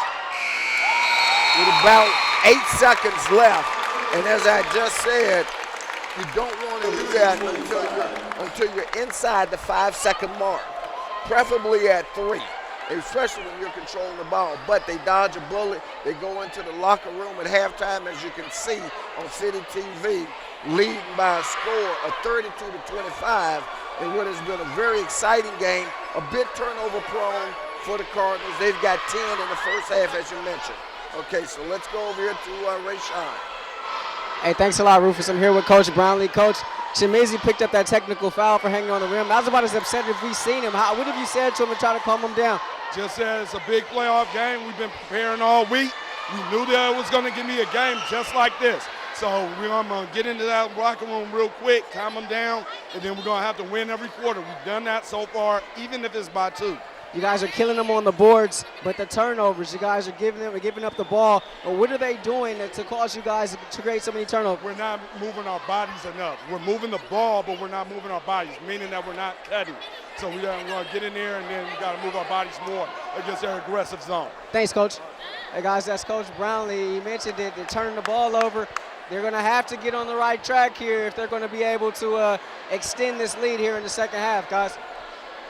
with about 8 seconds left. And as I just said, you don't want to do that until you're inside the 5-second mark, preferably at 3, especially when you're controlling the ball. But they dodge a bullet. They go into the locker room at halftime, as you can see on CityTV, leading by a score of 32-25 in what has been a very exciting game, a bit turnover prone for the Cardinals. They've got 10 in the first half, as you mentioned. Okay, so let's go over here to Rayshawn. Hey, thanks a lot, Rufus. I'm here with Coach Brownlee. Coach, Chimezie picked up that technical foul for hanging on the rim. I was about as upset if we seen him. What have you said to him to try to calm him down? Just said it's a big playoff game. We've been preparing all week. We knew that it was going to give me a game just like this. So we're going to get into that locker room real quick, calm them down, and then we're going to have to win every quarter. We've done that so far, even if it's by 2. You guys are killing them on the boards, but the turnovers, you guys are giving up the ball. What are they doing to cause you guys to create so many turnovers? We're not moving our bodies enough. We're moving the ball, but we're not moving our bodies, meaning that we're not cutting. So we're going to get in there, and then we got to move our bodies more against their aggressive zone. Thanks, Coach. Hey, guys, that's Coach Brownlee. He mentioned it. They're turning the ball over. They're going to have to get on the right track here if they're going to be able to extend this lead here in the second half, guys.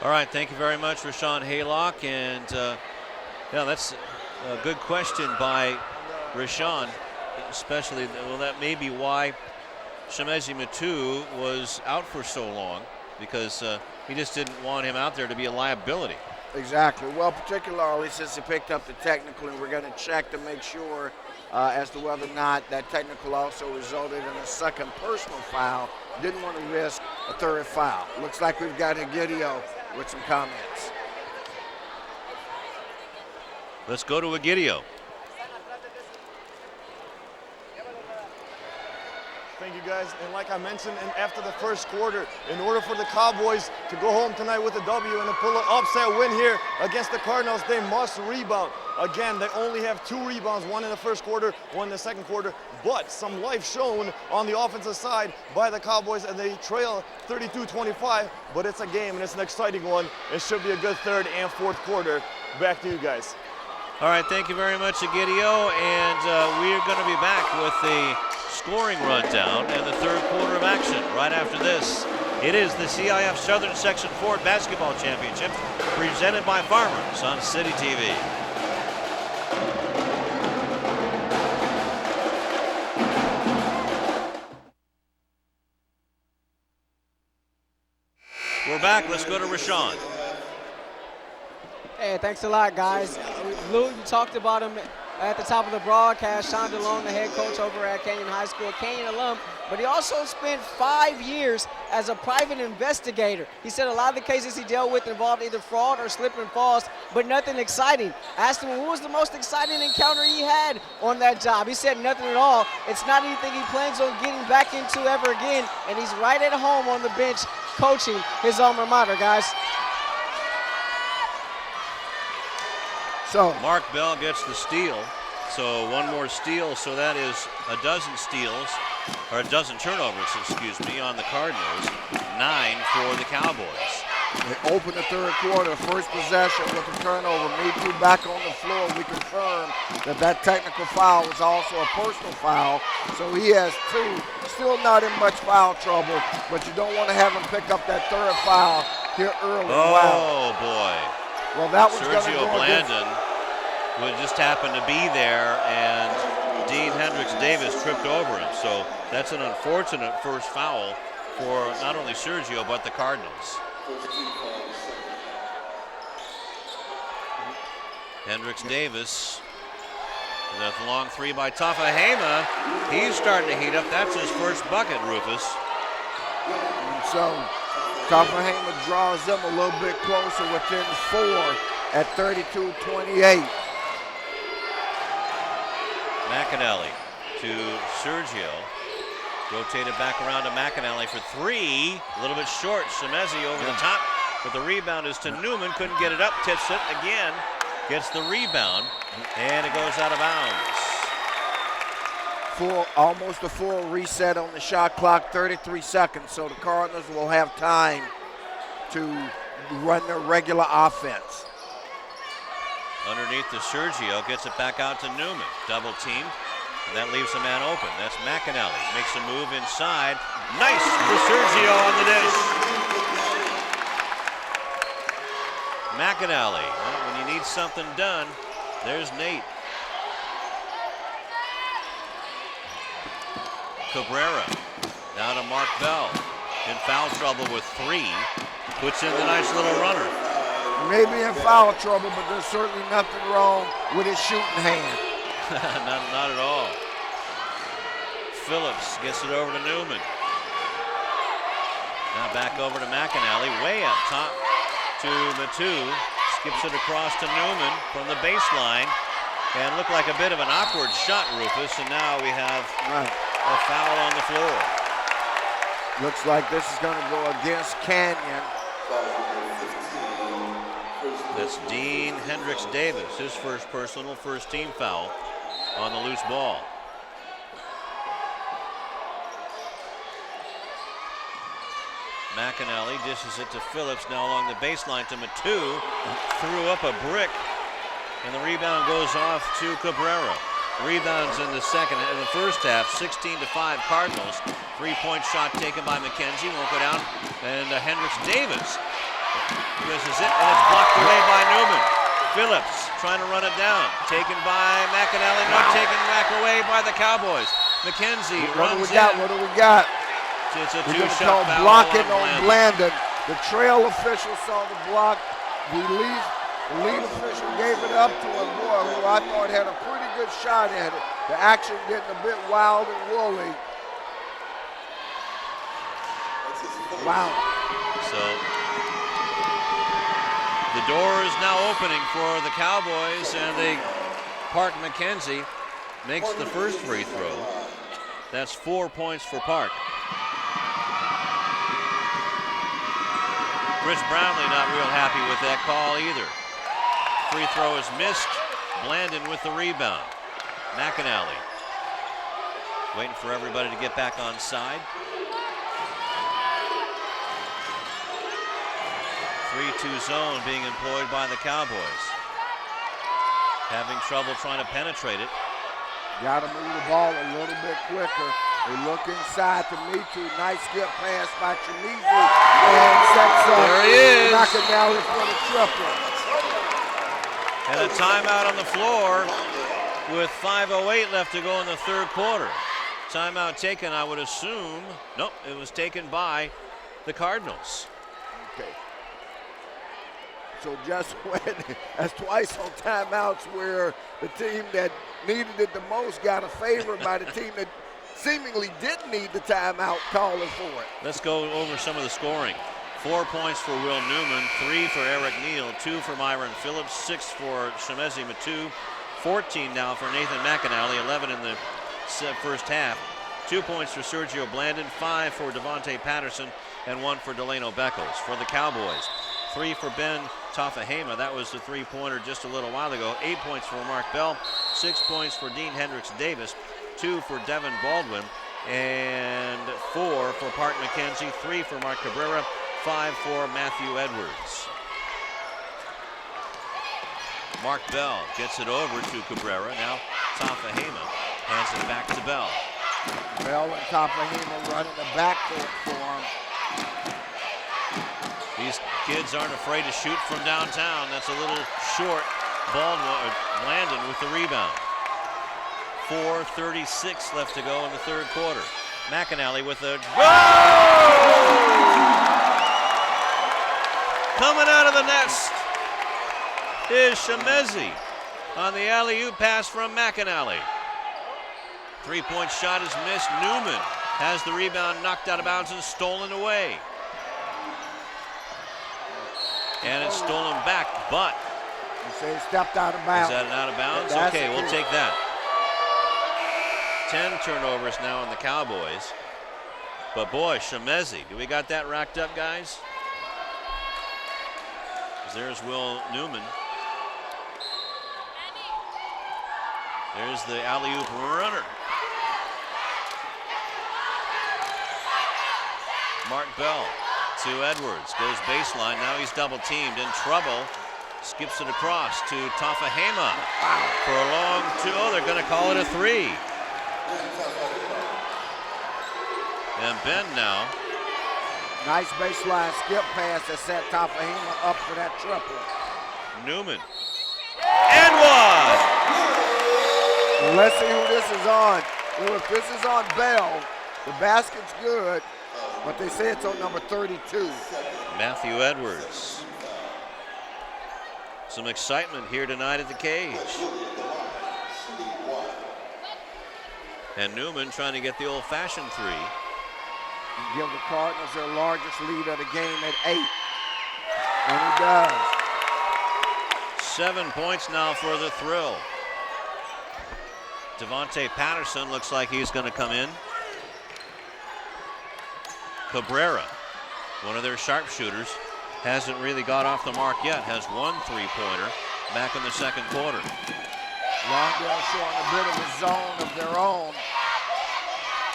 All right, thank you very much, Rashawn Haylock. And yeah, that's a good question by Rashawn, especially, well, that may be why Chimezie Metu was out for so long, because he just didn't want him out there to be a liability. Exactly. Well, particularly since he picked up the technical, and we're going to check to make sure as to whether or not that technical also resulted in a second personal foul. Didn't want to risk a third foul. Looks like we've got Egidio with some comments. Let's go to Egidio. Thank you, guys. And like I mentioned, after the first quarter, in order for the Cowboys to go home tonight with a W and to pull an upset win here against the Cardinals, they must rebound. Again, they only have 2 rebounds, 1 in the first quarter, 1 in the second quarter, but some life shown on the offensive side by the Cowboys, and they trail 32-25, but it's a game and it's an exciting one. It should be a good third and fourth quarter. Back to you guys. All right, thank you very much, Egidio, and we're going to be back with the scoring rundown and the third quarter of action right after this. It is the CIF Southern Section 4 Basketball Championship presented by Farmers on CityTV. We're back. Let's go to Rashawn. Hey, thanks a lot, guys. Lou, you talked about him at the top of the broadcast. Sean DeLong, the head coach over at Canyon High School, Canyon alum. but he also spent 5 years as a private investigator. He said a lot of the cases he dealt with involved either fraud or slip and falls, but nothing exciting. Asked him what was the most exciting encounter he had on that job. He said nothing at all. It's not anything he plans on getting back into ever again, and he's right at home on the bench coaching his alma mater, guys. So Mark Bell gets the steal. So one more steal, so that is a dozen steals, or a dozen turnovers, excuse me, on the Cardinals. 9 for the Cowboys. they open the third quarter, first possession with a turnover. Me-Too back on the floor. We confirm that technical foul was also a personal foul. So he has 2. Still not in much foul trouble, but you don't want to have him pick up that third foul here early. Oh, boy. Well, that was going to Sergio go against. Blandon would just happen to be there, and Dean Hendricks-Davis tripped over him. So that's an unfortunate first foul for not only Sergio, but the Cardinals. Hendricks-Davis, the long 3 by Tafahema. He's starting to heat up. That's his first bucket, Rufus. And so Tafahema draws them a little bit closer within 4 at 32-28. McAnally to Sergio. Rotated back around to McAnally for 3. A little bit short. Shemezi over the top. But the rebound is to Newman. Couldn't get it up. Tips it again. Gets the rebound. And it goes out of bounds. Almost a full reset on the shot clock, 33 seconds. So the Cardinals will have time to run their regular offense. Underneath to Sergio, gets it back out to Newman. Double teamed, and that leaves a man open. That's McAnally. Makes a move inside. Nice for Sergio on the dish. McAnally, well, when you need something done, there's Nate. Cabrera, now to Mark Bell. In foul trouble with 3. Puts in the nice little runner. Maybe in foul trouble, but there's certainly nothing wrong with his shooting hand. not at all. Phillips gets it over to Newman. Now back over to McAnally, way up top to Metu. Skips it across to Newman from the baseline. And looked like a bit of an awkward shot, Rufus, and now we have a foul on the floor. Looks like this is going to go against Canyon. That's Dean Hendricks-Davis, his first personal, first team foul on the loose ball. McAnally dishes it to Phillips, now along the baseline to Metu. Threw up a brick, and the rebound goes off to Cabrera. Rebounds in the first half, 16-5 Cardinals. 3-point shot taken by McKenzie, won't go down. And Hendricks-Davis misses it, and it's blocked away by Newman. Phillips trying to run it down. Taken by McAnally, not taken back away by the Cowboys. McKenzie runs in. What do we got? It's a We're going to two-shot call foul blocking on on Blandon. The trail official saw the block. The lead official gave it up to a boy who I thought had a pretty good shot at it. The action getting a bit wild and woolly. Wow. So the door is now opening for the Cowboys, and Park McKenzie makes the first free throw. That's 4 points for Park. Rich Brownlee not real happy with that call either. Free throw is missed. Blandon with the rebound. McAnally waiting for everybody to get back on side. 3-2 zone being employed by the Cowboys. Having trouble trying to penetrate it. Got to move the ball a little bit quicker. They look inside to Me-Too. Nice skip pass by Chimizi. And sets up. There he is. McAnally for the triple. And a timeout on the floor with 5:08 left to go in the third quarter. Timeout taken, I would assume. Nope, it was taken by the Cardinals. Okay. So just when, that's twice on timeouts where the team that needed it the most got a favor by the team that seemingly didn't need the timeout calling for it. Let's go over some of the scoring. 4 points for Will Newman, 3 for Eric Neal, 2 for Myron Phillips, 6 for Shemezi Matu, 14 now for Nathan McAnally, 11 in the first half. 2 points for Sergio Blandon, 5 for Devontae Patterson, and 1 for Delano Beckles. For the Cowboys, 3 for Ben Tafahema. That was the three-pointer just a little while ago. 8 points for Mark Bell, 6 points for Dean Hendricks Davis, 2 for Devin Baldwin, and 4 for Park McKenzie, 3 for Mark Cabrera, 5 for Matthew Edwards. Mark Bell gets it over to Cabrera. Now Tafahema hands it back to Bell. Bell and Tafahema running the backcourt for him. These kids aren't afraid to shoot from downtown. That's a little short. Blandon with the rebound. 4:36 left to go in the third quarter. McAnally with a goal! Coming out of the nest is Shemezi on the alley-oop pass from McAnally. Three-point shot is missed. Newman has the rebound knocked out of bounds and stolen away. And it's stolen back, but You say he stepped out of bounds. is that an out of bounds? That's Okay, we'll it. take that. 10 turnovers now on the Cowboys. But boy, Shemezi, do we got that racked up, guys? There's Will Newman. There's the alley-oop runner. Mark Bell to Edwards, goes baseline, now he's double teamed, in trouble, skips it across to Tafahema for a long two. Oh, they're gonna call it a three. And Ben now. Nice baseline skip pass that set Tafahema up for that triple. Newman. And one! Let's see who this is on. Well, if this is on Bell, the basket's good, but they say it's on number 32. Matthew Edwards. Some excitement here tonight at the cage. And Newman trying to get the old-fashioned three. Give the Cardinals their largest lead of the game at 8. And he does. 7 points now for the Thrill. Devontae Patterson looks like he's going to come in. Cabrera, one of their sharpshooters, hasn't really got off the mark yet. Has one three-pointer back in the second quarter. Lawndale showing a bit of a zone of their own.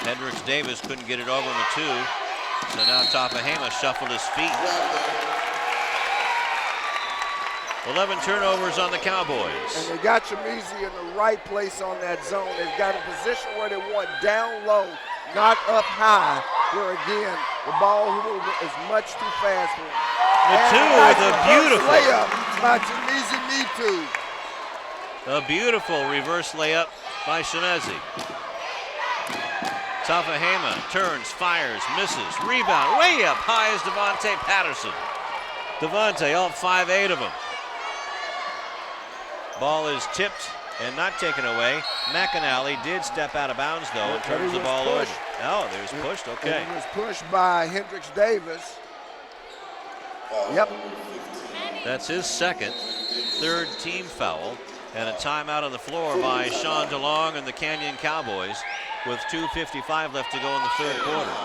Hendricks Davis couldn't get it over Matu. So now Tafahema shuffled his feet. 11 turnovers on the Cowboys. And they got Shemezi in the right place on that zone. They've got a position where they want down low, not up high, where again, the ball is much too fast for him. Matu with a beautiful layup by Shemezi Matu. A beautiful reverse layup by Shemezi. Tafahema turns, fires, misses, rebound, way up high is Devontae Patterson. Devontae, all 5'8" of them. Ball is tipped and not taken away. McAnally did step out of bounds though and turns the ball over. Oh, there's pushed, okay. It was pushed by Hendricks Davis. Yep. That's his second, third team foul, and a timeout on the floor by Sean DeLong and the Canyon Cowboys with 2:55 left to go in the third quarter.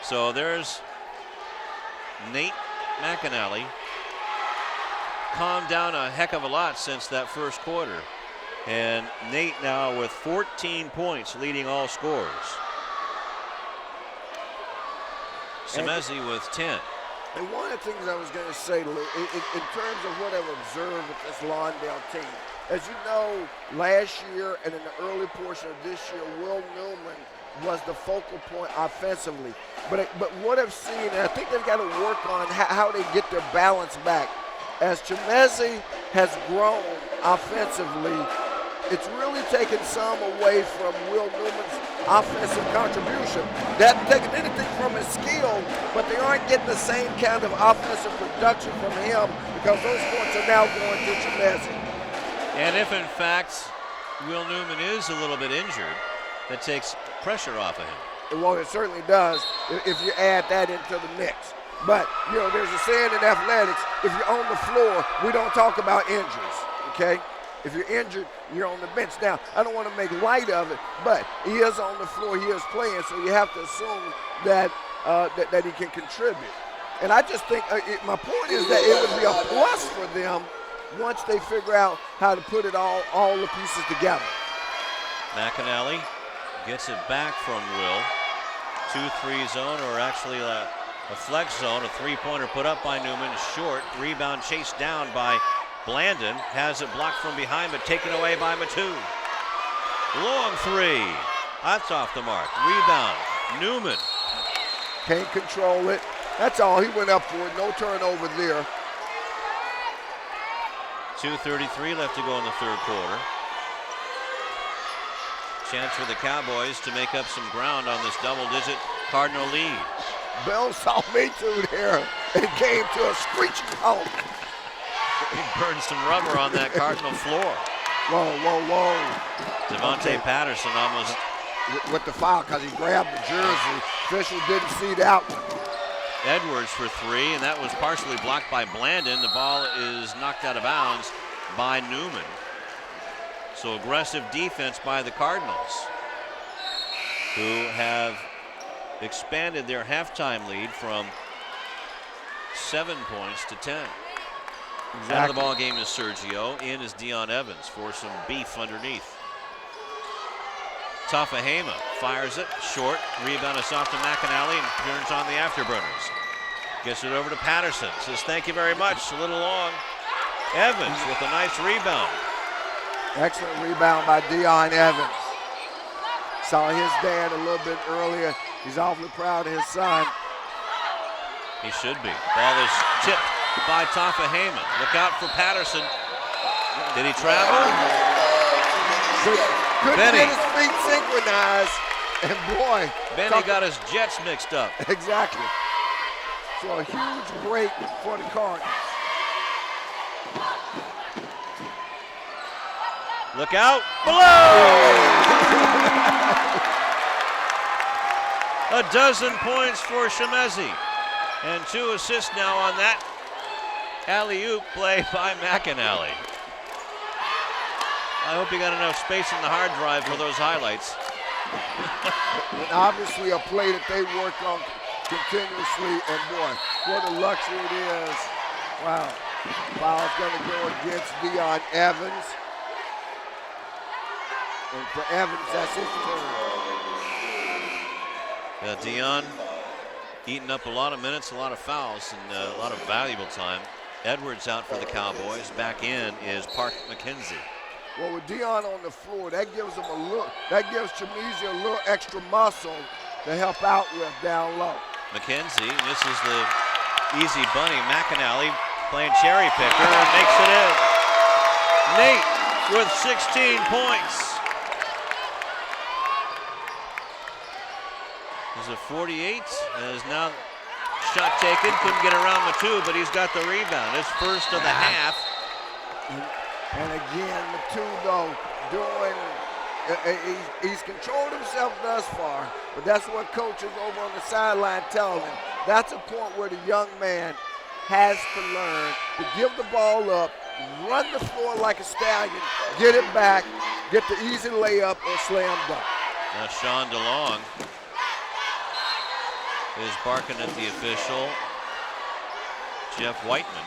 So there's Nate McAnally. Calmed down a heck of a lot since that first quarter. And Nate now with 14 points leading all scorers. Shemezi with 10. And one of the things I was going to say, Lou, in terms of what I've observed with this Lawndale team, as you know, last year and in the early portion of this year, Will Newman was the focal point offensively. But what I've seen, and I think they've got to work on how they get their balance back. As Shemezi has grown offensively, it's really taken some away from Will Newman's offensive contribution. They haven't taken anything from his skill, but they aren't getting the same kind of offensive production from him because those points are now going to Shemezi. And if in fact Will Newman is a little bit injured. That takes pressure off of him. Well, it certainly does if you add that into the mix. But, you know, there's a saying in athletics, if you're on the floor, we don't talk about injuries, okay? If you're injured, you're on the bench. Now, I don't want to make light of it, but he is on the floor, he is playing, so you have to assume that that he can contribute. And I just think, my point is that it would be a plus for them once they figure out how to put it all the pieces together. McAnally gets it back from Will. 2-3 zone, or actually a flex zone. A three-pointer put up by Newman, short. Rebound chased down by Blandon. Has it blocked from behind, but taken away by Matu. Long three. That's off the mark. Rebound. Newman. Can't control it. That's all he went up for. No turnover there. 2:33 left to go in the third quarter. Chance for the Cowboys to make up some ground on this double-digit Cardinal lead. Bell saw me too there and came to a screeching halt. He burned some rubber on that Cardinal floor. Whoa. Devontae Patterson almost with the foul because he grabbed the jersey. Official didn't see that one. Edwards for three, and that was partially blocked by Blandon. The ball is knocked out of bounds by Newman. So aggressive defense by the Cardinals, who have expanded their halftime lead from 7 points to 10. Exactly. Out of the ball game is Sergio. In is Dion Evans for some beef underneath. Tafahema fires it short. Rebound is off to McAnally and turns on the afterburners. Gets it over to Patterson. Says thank you very much. A little long. Evans with a nice rebound. Excellent rebound by Dion Evans. Saw his dad a little bit earlier. He's awfully proud of his son. He should be. Ball is tipped by Tafahema. Look out for Patterson. Did he travel? Couldn't Benny. get his feet synchronized. And boy. Benny got his jets mixed up. Exactly. So a huge break for the Cardinals. Look out. Below! A dozen points for Shemezi. And 2 assists now on that alley-oop play by McAnally. I hope you got enough space in the hard drive for those highlights. And obviously a play that they worked on continuously, and boy, what a luxury it is. Wow. Foul's gonna go against Dion Evans. And for Evans, that's his turn. Yeah, Dion eating up a lot of minutes, a lot of fouls, and a lot of valuable time. Edwards out for the Cowboys. Back in is Park McKenzie. Well, with Dion on the floor, that gives him that gives Chemizia a little extra muscle to help out with down low. McKenzie misses the easy bunny. McAnally playing cherry picker and makes it in. Nate with 16 points. Is it 48? And is now shot taken. Couldn't get around Matu, but he's got the rebound. His first of the half. And again, Matu, though, he's controlled himself thus far, but that's what coaches over on the sideline tell him. That's a point where the young man has to learn to give the ball up, run the floor like a stallion, get it back, get the easy layup or slam dunk. Now Sean DeLong is barking at the official, Jeff Whiteman.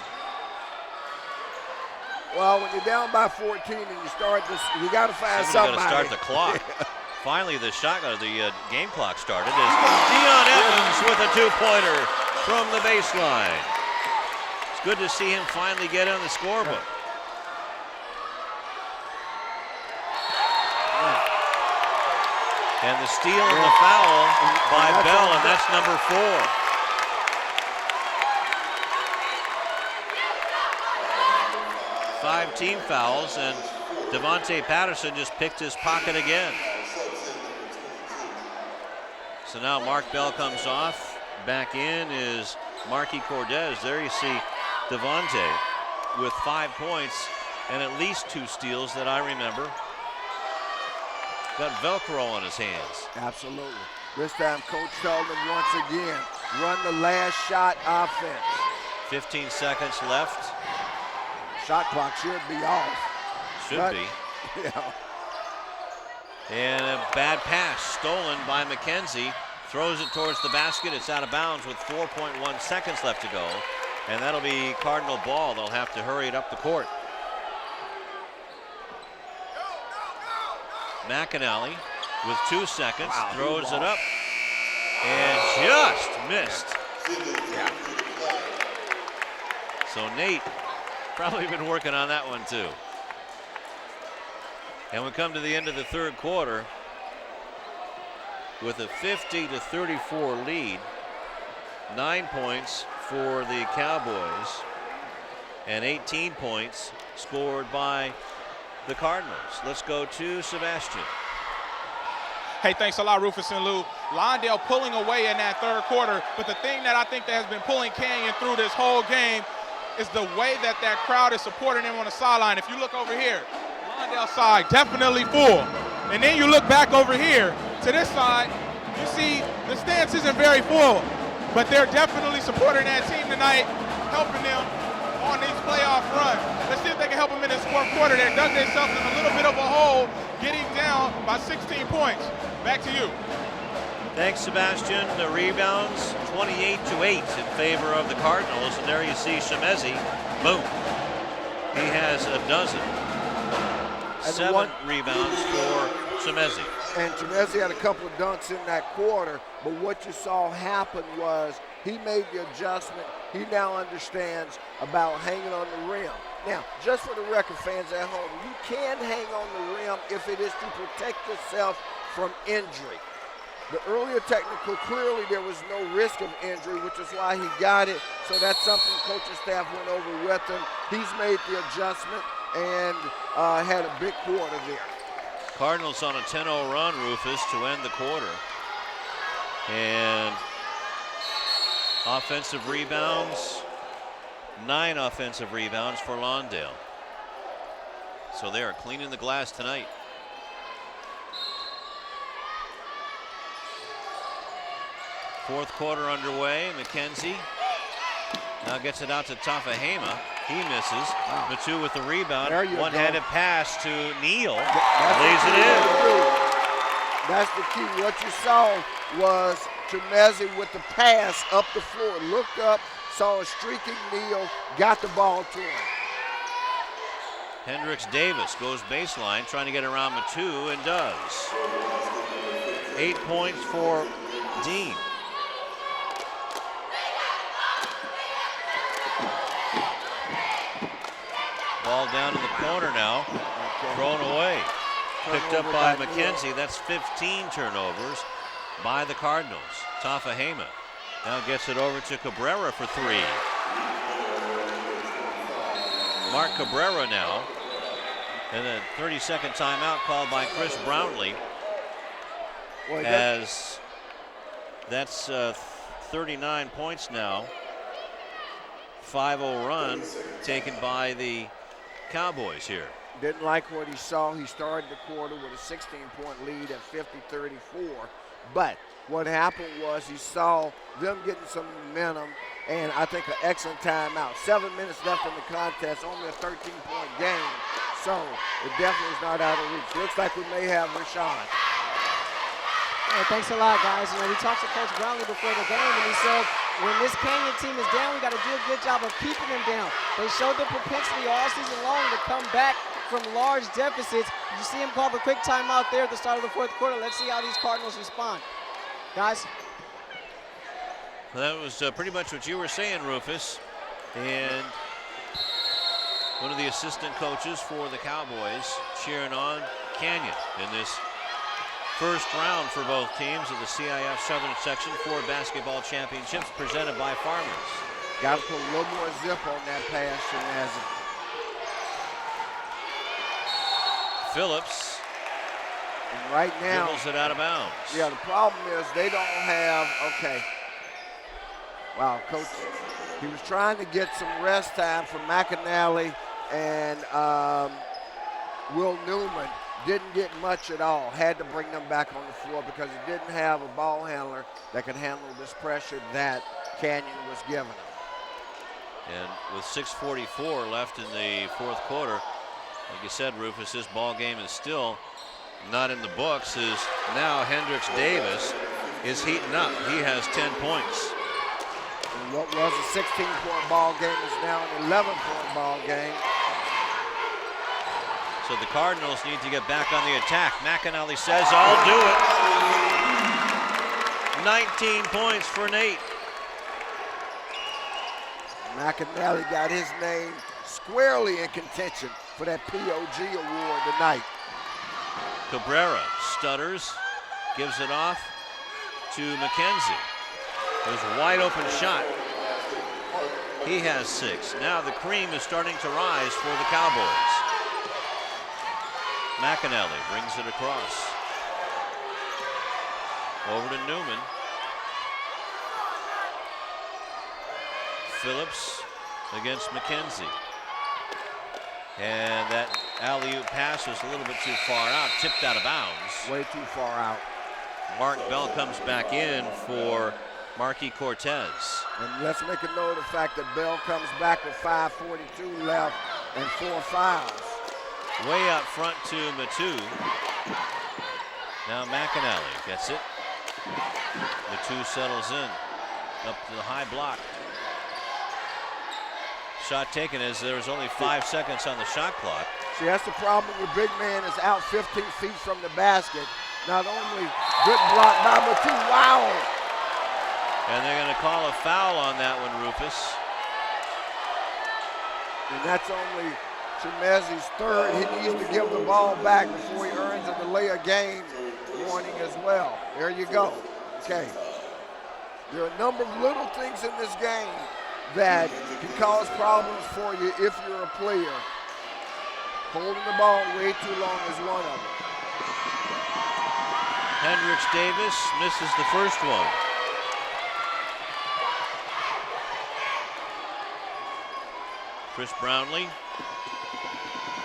Well, when you're down by 14 and you start this, you got to find somebody. somebody. Got to start the clock. Finally, the game clock started as Dion Evans with a two-pointer from the baseline. It's good to see him finally get on the scorebook. And the steal and the foul by Bell, and that's number 4. Five team fouls, and Devontae Patterson just picked his pocket again. So now Mark Bell comes off. Back in is Marky Cortez. There you see Devontae with 5 points and at least 2 steals that I remember. got Velcro on his hands. Absolutely. This time, Coach told them once again, run the last shot offense. 15 seconds left. Shot clock should be off. Should be. Yeah. And a bad pass stolen by McKenzie. Throws it towards the basket. It's out of bounds with 4.1 seconds left to go. And that'll be Cardinal ball. They'll have to hurry it up the court. McAnally with 2 seconds, throws it up and just missed. So Nate probably been working on that one too. And we come to the end of the third quarter with a 50-34 lead. 9 points for the Cowboys and 18 points scored by the Cardinals. Let's go to Sebastian. Hey, thanks a lot, Rufus and Lou. Lawndale pulling away in that third quarter, but the thing that I think that has been pulling Canyon through this whole game is the way that crowd is supporting him on the sideline. If you look over here, Lawndale side definitely full. And then you look back over here to this side, you see the stance isn't very full, but they're definitely supporting that team tonight, helping them on these playoff runs. Let's see if they can help them in this fourth quarter. They dug themselves in a little bit of a hole, getting down by 16 points. Back to you. Thanks, Sebastian. The rebounds, 28-8 in favor of the Cardinals. And there you see Shemezi. Boom. He has a dozen. And 7 rebounds for Shemezi. And Shemezi had a couple of dunks in that quarter, but what you saw happen was he made the adjustment. He now understands about hanging on the rim. Now, just for the record, fans at home, you can hang on the rim if it is to protect yourself from injury. The earlier technical, clearly there was no risk of injury, which is why he got it. So that's something coaching staff went over with him. He's made the adjustment and had a big quarter there. Cardinals on a 10-0 run, Rufus, to end the quarter. And offensive rebounds, 9 offensive rebounds for Lawndale. So they are cleaning the glass tonight. Fourth quarter underway. McKenzie now gets it out to Tafahema. He misses. Matu with the rebound. One-handed pass to Neal. Lays it in. That's the key. What you saw was Tremezzi with the pass up the floor. Looked up, saw a streaking Neal, got the ball to him. Hendricks Davis goes baseline, trying to get around Matu, and does. 8 points for Dean. Ball down in the corner now, thrown away. Picked up by McKenzie. That's 15 turnovers by the Cardinals. Tafahema now gets it over to Cabrera for 3. Mark Cabrera now. And a 30-second timeout called by Chris Brownlee. As that's 39 points now. 5-0 run taken by the Cowboys here. Didn't like what he saw. He started the quarter with a 16-point lead at 50-34. But what happened was he saw them getting some momentum, and I think an excellent timeout. 7 minutes left in the contest, only a 13-point game. So it definitely is not out of reach. Looks like we may have Rashawn. Hey, thanks a lot, guys. You know, we talked to Coach Brownlee before the game, and he said, when this Canyon team is down, we got to do a good job of keeping them down. They showed the propensity all season long to come back from large deficits. You see him call the quick timeout there at the start of the fourth quarter. Let's see how these Cardinals respond. Guys? Well, that was pretty much what you were saying, Rufus. And one of the assistant coaches for the Cowboys cheering on Canyon in this first round for both teams of the CIF Southern Section 4 Basketball Championships presented by Farmers. Got to put a little more zip on that pass, Shemezi. Phillips and right now dribbles it out of bounds. Yeah, the problem is they don't have, wow, Coach, he was trying to get some rest time for McAnally and Will Newman, didn't get much at all. Had to bring them back on the floor because it didn't have a ball handler that could handle this pressure that Canyon was giving them. And with 6:44 left in the fourth quarter, like you said, Rufus, this ball game is still not in the books. Is now Hendricks Davis is heating up. He has 10 points. And what was a 16-point ball game is now an 11-point ball game. So the Cardinals need to get back on the attack. McAnally says, I'll do it. 19 points for Nate. McAnally got his name squarely in contention for that POG award tonight. Cabrera stutters, gives it off to McKenzie. There's a wide open shot. He has 6. Now the cream is starting to rise for the Cowboys. McAnally brings it across. Over to Newman. Phillips against McKenzie. And that alley-oop pass was a little bit too far out, tipped out of bounds. Way too far out. Mark Bell comes back in for Marquis Cortez. And let's make a note of the fact that Bell comes back with 5:42 left and 4 fouls. Way up front to Matu. Now McAnally gets it. Matu settles in. Up to the high block. Shot taken as there's only 5 seconds on the shot clock. See, that's the problem. Your big man is out 15 feet from the basket. Not only good block by Matu, wow. And they're going to call a foul on that one, Rufus. And that's only Chimezi's third. He needs to give the ball back before he earns a delay of game warning as well. There you go. Okay. There are a number of little things in this game that can cause problems for you if you're a player. Holding the ball way too long is one of them. Hendricks Davis misses the first one. Chris Brownlee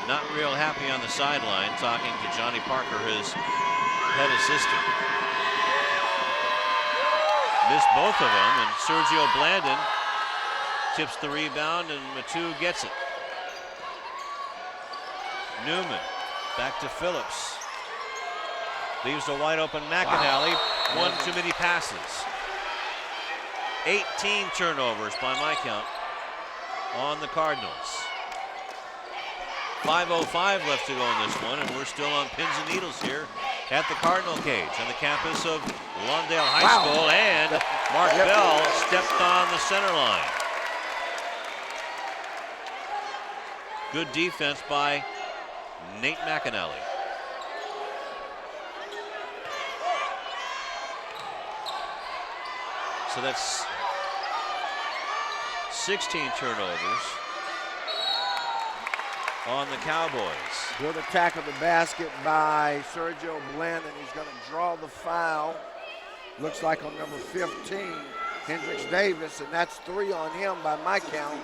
not real happy on the sideline, talking to Johnny Parker, his head assistant. Missed both of them, and Sergio Blandon tips the rebound, and Matu gets it. Newman back to Phillips. Leaves a wide open McAnally. One too many passes. 18 turnovers by my count on the Cardinals. 5:05 left to go in this one, and we're still on pins and needles here at the Cardinal cage on the campus of Lawndale High School, and Mark Bell stepped on the center line. Good defense by Nate McAnally. So that's 16 turnovers on the Cowboys. Good attack of the basket by Sergio Blandon. He's going to draw the foul. Looks like on number 15, Hendricks Davis, and that's 3 on him by my count.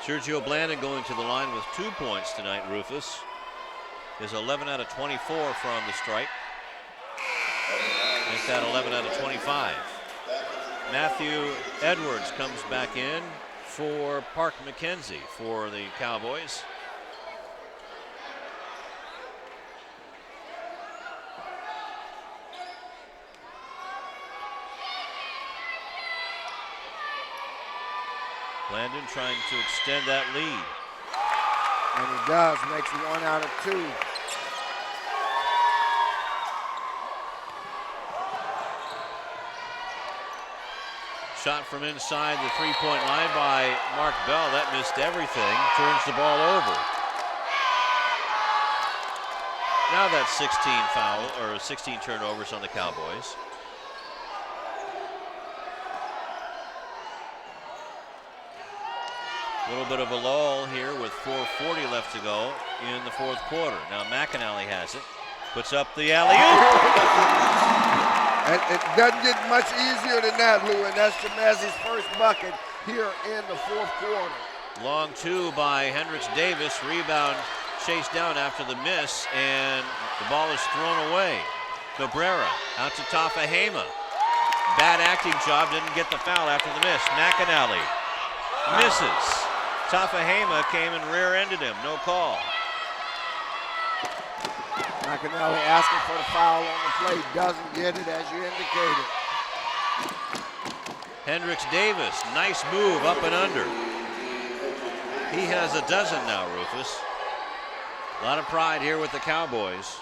Sergio Blandon going to the line with 2 points tonight, Rufus. Is 11 out of 24 from the stripe. Make that 11 out of 25. Matthew Edwards comes back in for Park McKenzie for the Cowboys. Blandon trying to extend that lead. And he does, makes 1 out of 2. Shot from inside the three-point line by Mark Bell. That missed everything. Turns the ball over. Now that's 16 turnovers on the Cowboys. A little bit of a lull here with 4:40 left to go in the fourth quarter. Now McAnally has it. Puts up the alley-oop. And it doesn't get much easier than that, Lou, and that's Chimezi's first bucket here in the fourth quarter. Long two by Hendricks Davis. Rebound chased down after the miss, and the ball is thrown away. Cabrera out to Tafahema. Bad acting job, didn't get the foul after the miss. McAnally misses. Tafahema came and rear-ended him, no call. McAnally asking for the foul on the play, doesn't get it as you indicated. Hendricks Davis, nice move up and under. He has a dozen now, Rufus. A lot of pride here with the Cowboys.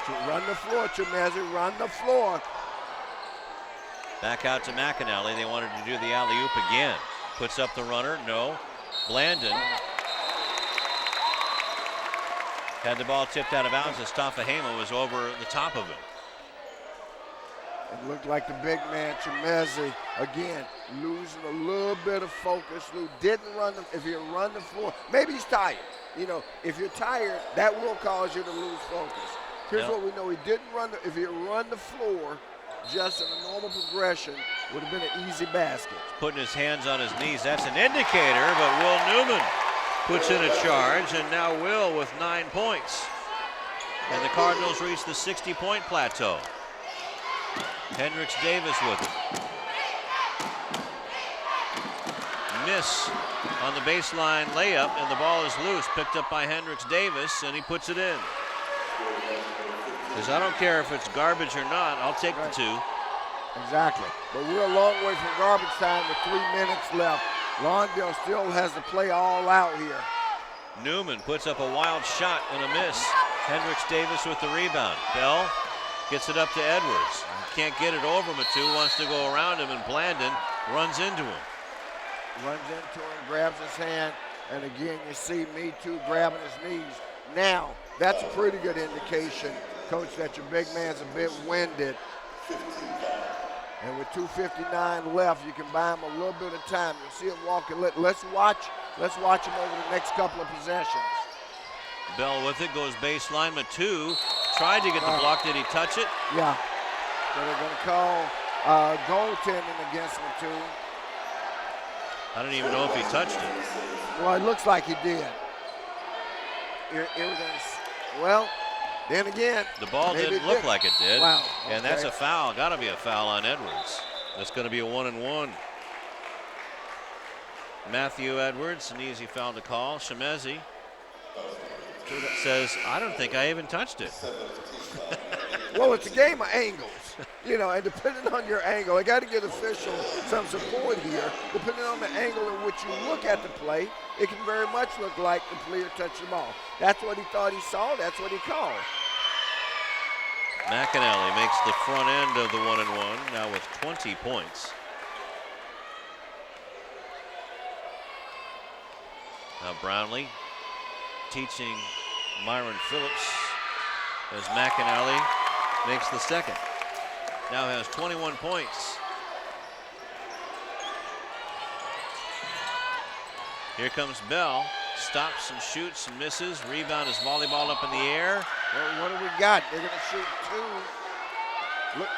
To run the floor, Chimezi, run the floor. Back out to McAnally. They wanted to do the alley-oop again. Puts up the runner, no. Blandon had the ball tipped out of bounds as Tafahema was over the top of him. It looked like the big man, Chimezi, again, losing a little bit of focus. Lou didn't run if you run the floor, maybe he's tired. You know, if you're tired, that will cause you to lose focus. Here's what we know, he didn't run, if you run the floor, just in a normal progression, would have been an easy basket. Putting his hands on his knees, that's an indicator, but Will Newman puts in a charge, and now Will with 9 points. And the Cardinals reach the 60-point plateau. Hendricks Davis with it. Miss on the baseline layup, and the ball is loose, picked up by Hendricks Davis, and he puts it in. Because I don't care if it's garbage or not, I'll take the two. Exactly. But we're a long way from garbage time with 3 minutes left. Lawndale still has to play all out here. Newman puts up a wild shot and a miss. Hendricks Davis with the rebound. Bell gets it up to Edwards. Can't get it over Matu, wants to go around him, and Blandon runs into him. Runs into him, grabs his hand, and again you see Me Too grabbing his knees. Now, that's a pretty good indication, Coach, that your big man's a bit winded. And with 2:59 left, you can buy him a little bit of time. You'll see him walking. Let's watch him over the next couple of possessions. Bell with it, goes baseline. Matu tried to get the block. Did he touch it? Yeah. So they're going to call goaltending against Matu. I don't even know if he touched it. Well, it looks like he did. Well, then again, the ball didn't look like it did. Wow. Okay. And that's a foul. Got to be a foul on Edwards. That's going to be a 1-and-1. Matthew Edwards, an easy foul to call. Chimezi says, I don't think I even touched it. Well, it's a game of angles, you know, and depending on your angle, I got to give officials some support here. Depending on the angle in which you look at the play, it can very much look like the player touched the ball. That's what he thought he saw. That's what he called. McAnally makes the front end of the 1-and-1, now with 20 points. Now Brownlee teaching Myron Phillips as McAnally makes the second. Now has 21 points. Here comes Bell. Stops and shoots and misses. Rebound is volleyball up in the air. Well, what do we got? They're going to shoot two. Look.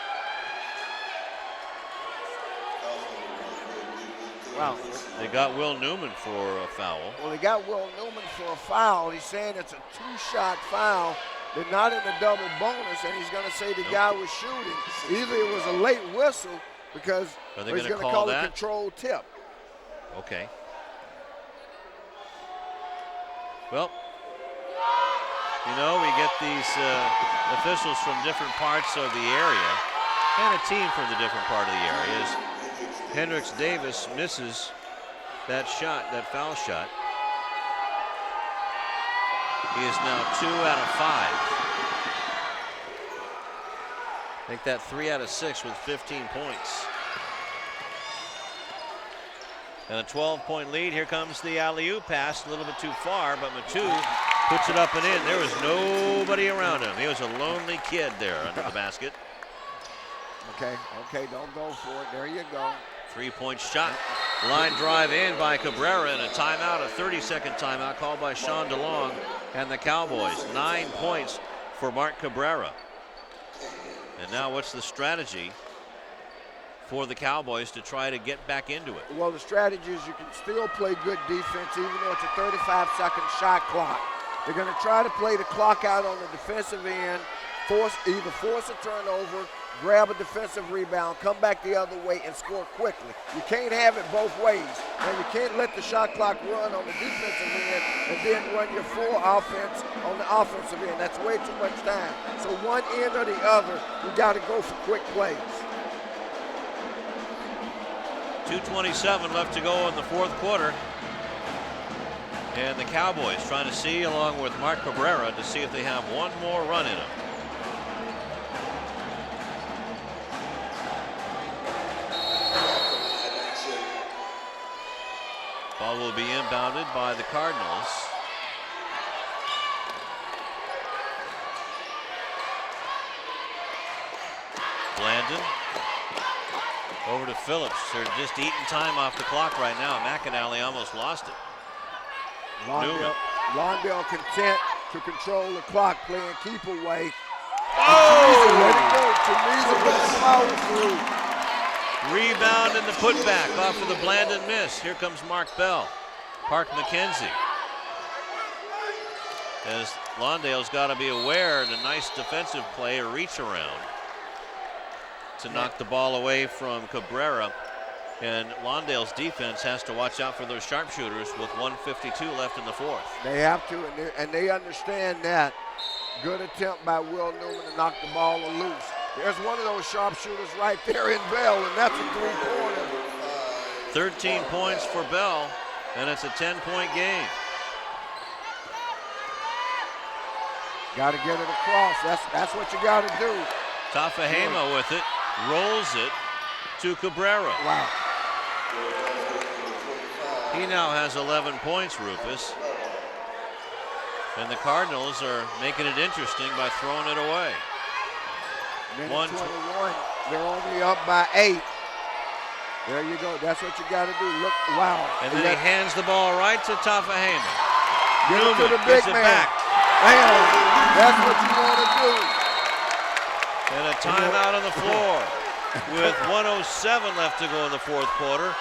Wow. They got Will Newman for a foul. Well, they got Will Newman for a foul. He's saying it's a two-shot foul. They're not in a double bonus, and he's going to say the guy was shooting. Either it was a late whistle because he's going to call a controlled tip. Okay. Well, you know, we get these officials from different parts of the area and a team from the different part of the area. As Hendricks Davis misses that shot, that foul shot. He is now 2 out of 5. Make that 3 out of 6 with 15 points. And a 12-point lead. Here comes the alley-oop pass, a little bit too far, but Matu puts it up and in. There was nobody around him. He was a lonely kid there under the basket. Okay, don't go for it. There you go. 3-point shot. Line drive in by Cabrera, and a timeout, a 30-second timeout called by Sean DeLong and the Cowboys. 9 points for Mark Cabrera. And now what's the strategy for the Cowboys to try to get back into it. Well, the strategy is you can still play good defense even though it's a 35-second shot clock. They're going to try to play the clock out on the defensive end, either force a turnover, grab a defensive rebound, come back the other way, and score quickly. You can't have it both ways. Now, you can't let the shot clock run on the defensive end and then run your full offense on the offensive end. That's way too much time. So one end or the other, you got to go for quick plays. 2:27 left to go in the fourth quarter. And the Cowboys trying to see, along with Mark Cabrera, to see if they have one more run in them. Ball will be inbounded by the Cardinals. Blandon over to Phillips. They're just eating time off the clock right now. McAnally almost lost it. Lawndale content to control the clock, playing keep away. Oh! Let it go. Tamiza with a power through. Rebound and the putback off of the Blandon miss. Here comes Mark Bell. Park McKenzie. As Lawndale's got to be aware of the nice defensive play, a reach around to knock the ball away from Cabrera. And Lawndale's defense has to watch out for those sharpshooters with 1:52 left in the fourth. They have to, and they understand that. Good attempt by Will Newman to knock the ball loose. There's one of those sharpshooters right there in Bell, and that's a three-pointer. 13 points for Bell, and it's a 10-point game. Got to get it across. That's what you got to do. Tafahema with it, rolls it to Cabrera. Wow. He now has 11 points, Rufus. And the Cardinals are making it interesting by throwing it away. Minute 21. They're only up by 8. There you go. That's what you got to do. Look, wow. And then he hands the ball right to Tafahema. Get it to the big man. Back. Bam. That's what you want to do. And a timeout on the floor with 1:07 left to go in the fourth quarter.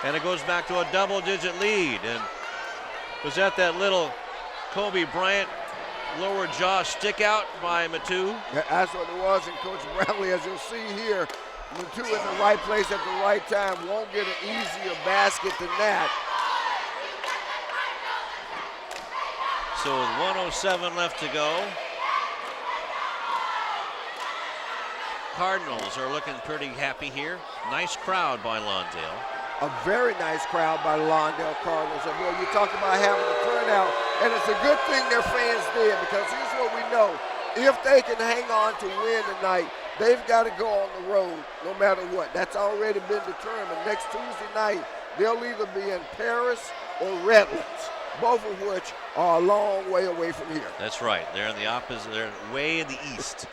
And it goes back to a double-digit lead. And was that little Kobe Bryant lower jaw stick out by Matu? That's what it was. And Coach Bradley, as you'll see here, Matu in the right place at the right time. Won't get an easier basket than that. So with 1:07 left to go, Cardinals are looking pretty happy here. Nice crowd by Lawndale. A very nice crowd by the Lawndale Cardinals. And boy, you talk about having a turnout, and it's a good thing their fans did, because here's what we know. If they can hang on to win tonight, they've got to go on the road no matter what. That's already been determined. Next Tuesday night, they'll either be in Paris or Redlands, both of which are a long way away from here. That's right. They're in the opposite. They're way in the east.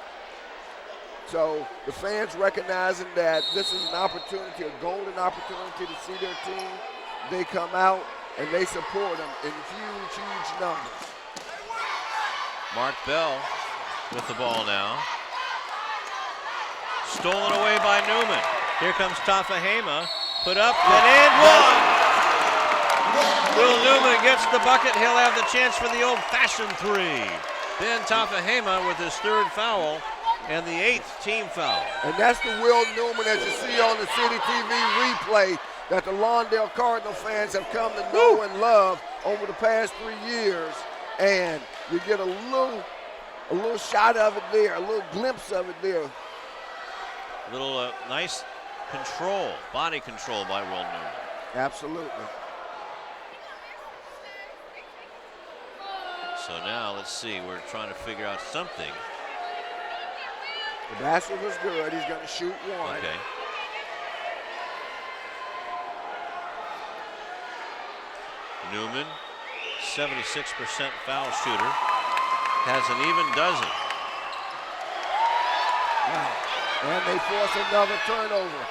So the fans recognizing that this is an opportunity, a golden opportunity to see their team. They come out and they support them in huge, huge numbers. Mark Bell with the ball now. Stolen away by Newman. Here comes Tafahema. Put up and one. Will Newman gets the bucket. He'll have the chance for the old-fashioned three. Ben Tafahema with his third foul and the 8th team foul. And that's the Will Newman, as you see on the CityTV replay, that the Lawndale Cardinal fans have come to know and love over the past 3 years. And you get a little shot of it there, a little glimpse of it there. A little nice control, body control by Will Newman. Absolutely. So now let's see, we're trying to figure out something. The basket was good. He's going to shoot one. Okay. Newman, 76% foul shooter, has an even dozen. Wow. And they force another turnover.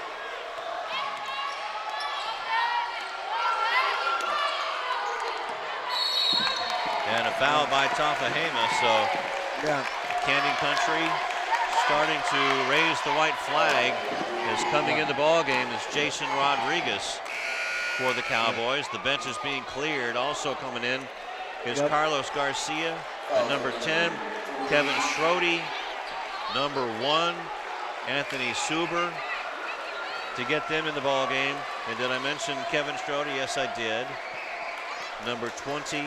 And a foul by Tafahema, so yeah. Canyon Country starting to raise the white flag is coming in the ball game is Jason Rodriguez for the Cowboys. The bench is being cleared. Also coming in is Carlos Garcia, and number 10, Kevin Schrody, number 1, Anthony Suber, to get them in the ball game. And did I mention Kevin Schrody? Yes, I did. Number 20,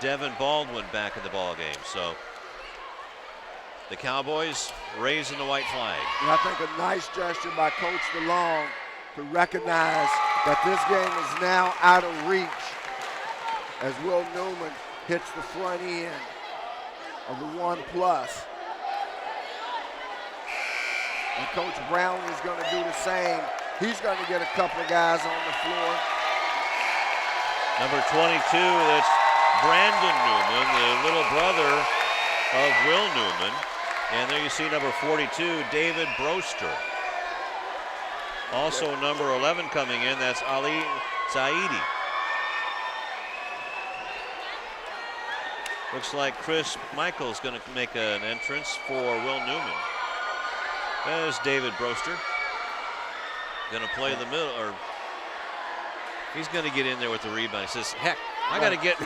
Devin Baldwin back in the ball game. So the Cowboys raising the white flag. And I think a nice gesture by Coach DeLong to recognize that this game is now out of reach as Will Newman hits the front end of the 1+. And Coach Brownlee is going to do the same. He's going to get a couple of guys on the floor. Number 22, that's Brandon Newman, the little brother of Will Newman. And there you see number 42, David Broster. Also number 11 coming in, that's Ali Zaidi. Looks like Chris Michael's going to make an entrance for Will Newman. There's David Broster. Going to play the middle, or he's going to get in there with the rebound. He says, heck, I got to get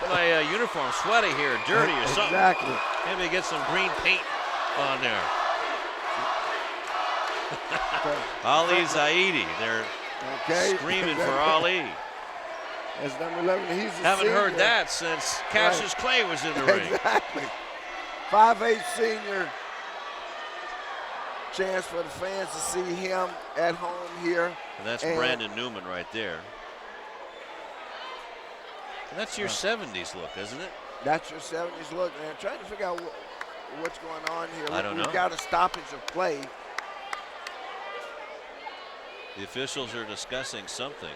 my uniform sweaty here, dirty or something. Exactly. Maybe get some green paint on there. Ali Zaidi, they're screaming for Ali. That's number 11. He's a Haven't senior. heard that since Cassius Clay was in the ring. Exactly. 5'8" senior. Chance for the fans to see him at home here. And that's Brandon Newman right there. And that's your 70s look, isn't it? That's your 70s look, man. Trying to figure out what's going on here. I don't know. We've got a stoppage of play. The officials are discussing something,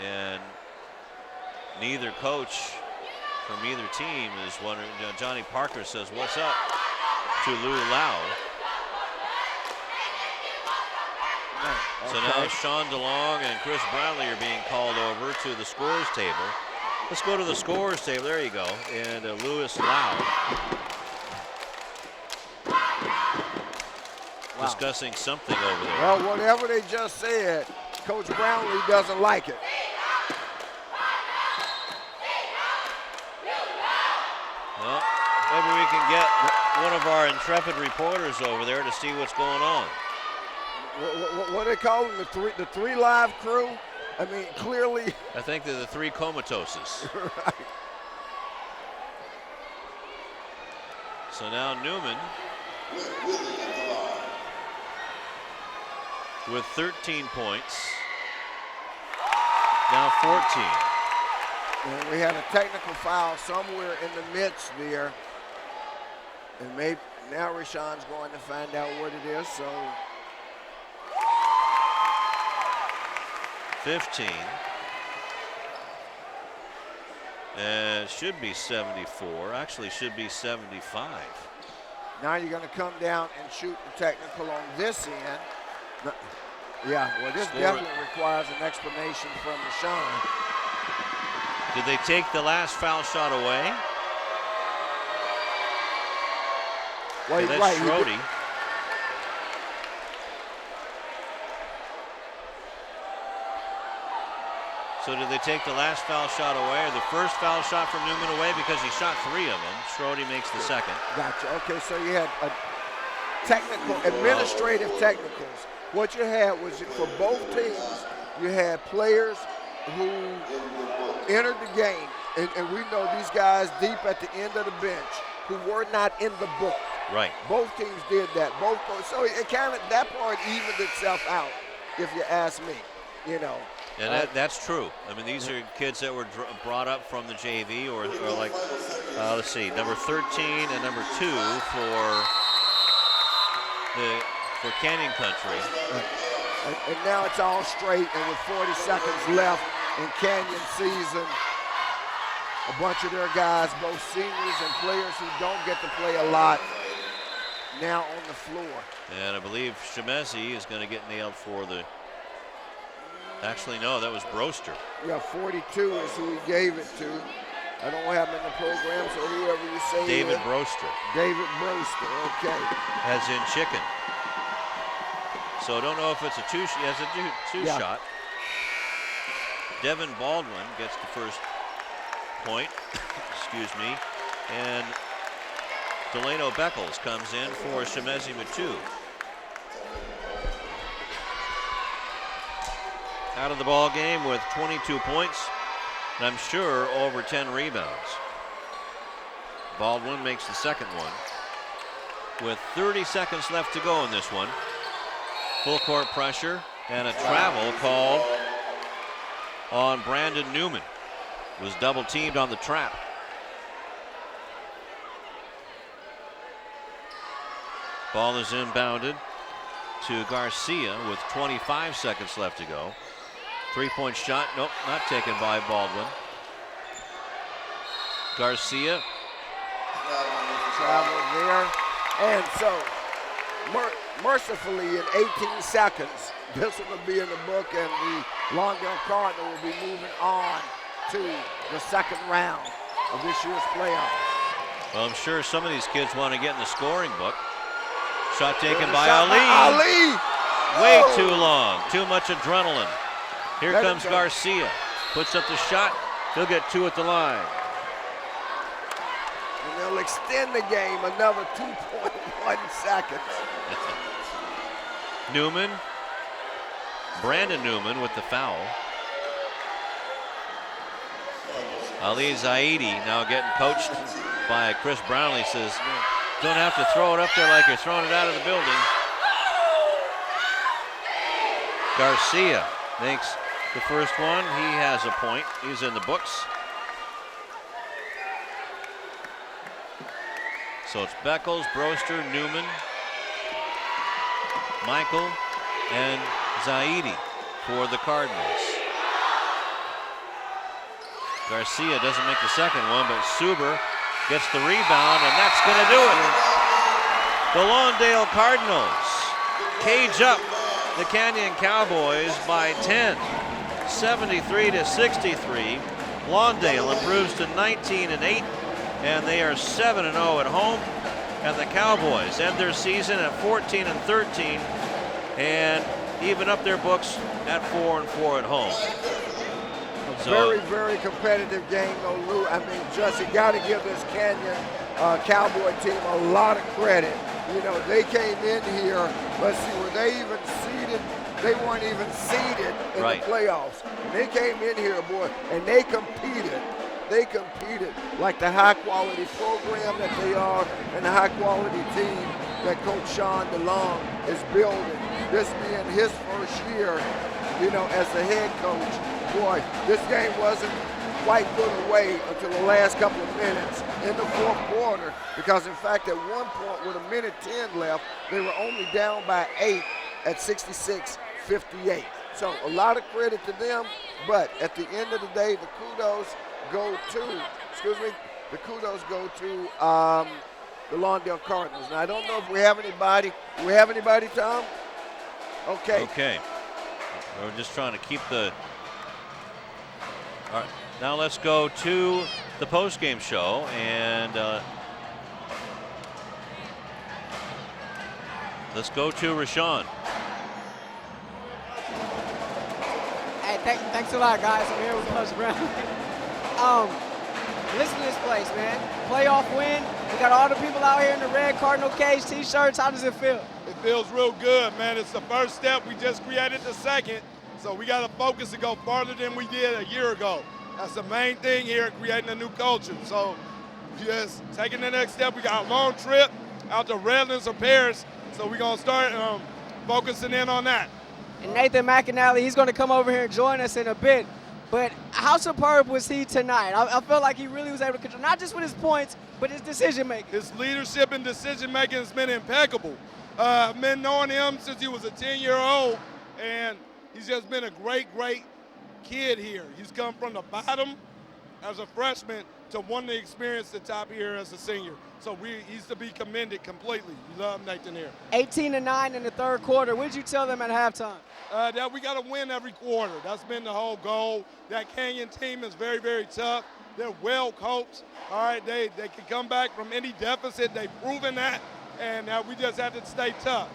and neither coach from either team is wondering. Johnny Parker says, "What's up?" to Lou Lau. So now Sean DeLong and Chris Bradley are being called over to the scores table. Let's go to the scores table. There you go. And Louis Lau discussing something over there. Well, whatever they just said, Coach Brownlee doesn't like it. Well, maybe we can get one of our intrepid reporters over there to see what's going on. What do they call them? The three live crew? I mean, clearly. I think they're the three comatoses. Right. So now Newman with 13 points. Now 14. And we had a technical foul somewhere in the midst there. And maybe now Rashawn's going to find out what it is. So 15. And should be 74. Actually should be 75. now you're going to come down and shoot the technical on this end. Yeah, well, this definitely requires an explanation from Rashawn. Did they take the last foul shot away? Well, that's right, Schrody. So did they take the last foul shot away, or the first foul shot from Newman away, because he shot 3 of them? Schrody makes the second. Gotcha. Okay, so you had a technical, administrative technicals. What you had was, for both teams, you had players who entered the game, and we know these guys deep at the end of the bench who were not in the book. Right. Both teams did that. So it kind of, that part evened itself out, if you ask me, you know. And that's true. I mean, these are kids that were brought up from the JV, or like, let's see, number 13 and number 2 for Canyon Country. And now it's all straight, and with 40 seconds left in Canyon season, a bunch of their guys, both seniors and players who don't get to play a lot, now on the floor. And I believe Shemezi is going to get nailed for the. Actually, no, that was Broster. Yeah, 42 is who he gave it to. I don't have him in the program, so whoever you say David is. Broster. David Broster, okay. As in chicken. So don't know if it's a two. He has a two shot. Devin Baldwin gets the first point. Excuse me. And Delano Beckles comes in for Shemezi Matu. Out of the ball game with 22 points, and I'm sure over 10 rebounds. Baldwin makes the second one with 30 seconds left to go in this one. Full court pressure and a travel called on Brandon Newman. Was double teamed on the trap. Ball is inbounded to Garcia with 25 seconds left to go. 3-point shot, nope, not taken by Baldwin. Garcia. Travel there. And so, mercifully in 18 seconds, this one will be in the book, and the Lawndale Cardinal will be moving on to the second round of this year's playoffs. Well, I'm sure some of these kids want to get in the scoring book. Shot taken by Shot Ali. Ali! Way Oh! too long, too much adrenaline. Here Let comes it go. Garcia. Puts up the shot. He'll get 2 at the line. And they'll extend the game another 2.1 seconds. Newman. Brandon Newman with the foul. Ali Zaidi now getting coached by Chris Brownlee. Says, don't have to throw it up there like you're throwing it out of the building. Garcia makes the first one. He has a point. He's in the books. So it's Beckles, Broster, Newman, Michael, and Zaidi for the Cardinals. Garcia doesn't make the second one, but Suber gets the rebound, and that's going to do it. The Lawndale Cardinals cage up the Canyon Cowboys by 10, 73-63. Lawndale improves to 19-8, and they are 7-0 at home. And the Cowboys end their season at 14-13, and even up their books at 4-4 at home. So, very, very competitive game, though, Lou. I mean, just you got to give this Canyon Cowboy team a lot of credit. You know, they came in here, let's see, were they even seeded? They weren't even seeded in Right. the playoffs. They came in here, boy, and they competed. They competed like the high-quality program that they are and the high-quality team that Coach Sean DeLong is building. This being his first year, you know, as the head coach. Boy, this game wasn't quite put away until the last couple of minutes in the fourth quarter, because in fact at one point with 1:10 left, they were only down by 8 at 66-58. So a lot of credit to them, but at the end of the day, the kudos go to the Lawndale Cardinals. Now I don't know if we have anybody. Do we have anybody, Tom? Okay. okay. We're just trying to keep the. All right. Now let's go to the post-game show, and let's go to Rashawn. Hey, thanks a lot, guys. I'm here with Coach Brown. Listen to this place, man. Playoff win. We got all the people out here in the red Cardinal Cage t-shirts. How does it feel? It feels real good, man. It's the first step. We just created the second, so we got to focus to go farther than we did a year ago. That's the main thing here, creating a new culture. So just taking the next step. We got a long trip out to Redlands or Paris, so we're going to start focusing in on that. And Nathan McAnally, he's going to come over here and join us in a bit. But how superb was he tonight? I felt like he really was able to control, not just with his points, but his decision-making. His leadership and decision-making has been impeccable. I've been knowing him since he was a 10-year-old, and he's just been a great, great kid here. He's come from the bottom as a freshman to one to experience the top here as a senior. So he's to be commended completely. You love Nathan here. 18-9 in the third quarter. What did you tell them at halftime? That we got to win every quarter. That's been the whole goal. That Canyon team is very, very tough. They're well coached. All right, they can come back from any deficit. They've proven that, and we just have to stay tough.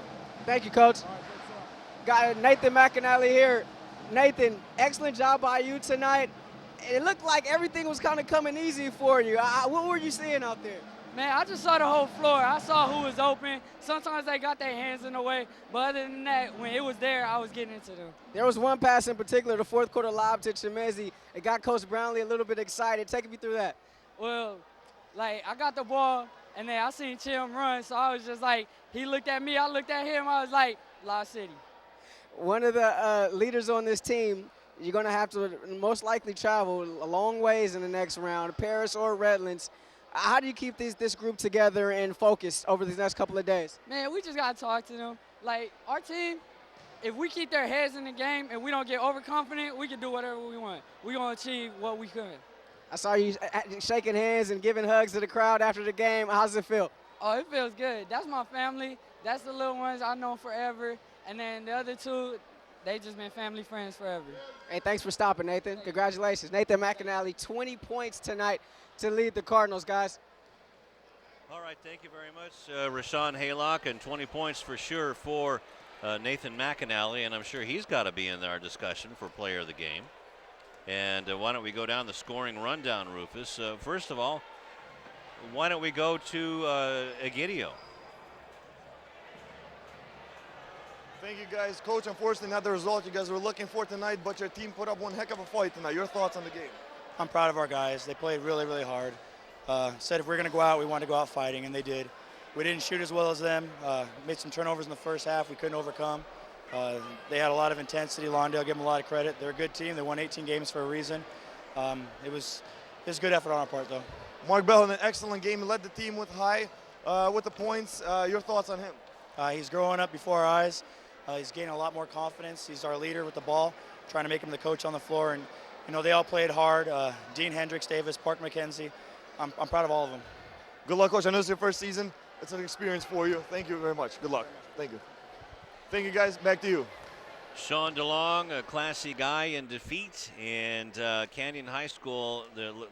Thank you, Coach. Got Nathan McAnally here. Nathan, excellent job by you tonight. It looked like everything was kind of coming easy for you. What were you seeing out there? Man, I just saw the whole floor. I saw who was open. Sometimes they got their hands in the way, but other than that, when it was there, I was getting into them. There was one pass in particular, the fourth quarter lob to Chimezi. It got Coach Brownlee a little bit excited. Take me through that. Well, like, I got the ball, and then I seen Chim run, so I was just like, he looked at me, I looked at him, I was like, Lost City. One of the leaders on this team, you're going to have to most likely travel a long ways in the next round, Paris or Redlands. How do you keep this group together and focused over these next couple of days? Man, we just got to talk to them. Like, our team, if we keep their heads in the game and we don't get overconfident, we can do whatever we want. We're going to achieve what we could. I saw you shaking hands and giving hugs to the crowd after the game. How's it feel? Oh, it feels good. That's my family. That's the little ones I've known forever. And then the other two, they just been family friends forever. Hey, thanks for stopping, Nathan. Congratulations. Nathan McAnally, 20 points tonight to lead the Cardinals, guys. All right, thank you very much, Rashawn Haylock, and 20 points for sure for Nathan McAnally, and I'm sure he's got to be in our discussion for player of the game. And why don't we go down the scoring rundown, Rufus? First of all, why don't we go to Egidio? Thank you, guys. Coach, unfortunately, not the result you guys were looking for tonight, but your team put up one heck of a fight tonight. Your thoughts on the game? I'm proud of our guys. They played really, really hard. Said if we were going to go out, we wanted to go out fighting, and they did. We didn't shoot as well as them. Made some turnovers in the first half we couldn't overcome. They had a lot of intensity. Lawndale, give them a lot of credit. They're a good team. They won 18 games for a reason. It was good effort on our part, though. Mark Bell had an excellent game. He led the team with the points. Your thoughts on him? He's growing up before our eyes. He's gaining a lot more confidence. He's our leader with the ball, trying to make him the coach on the floor. And, you know, they all played hard. Dean Hendricks, Davis, Park McKenzie. I'm proud of all of them. Good luck, Coach. I know it's your first season. It's an experience for you. Thank you very much. Good luck. Thank you. Thank you, guys. Back to you. Sean DeLong, a classy guy in defeat, and Canyon High School,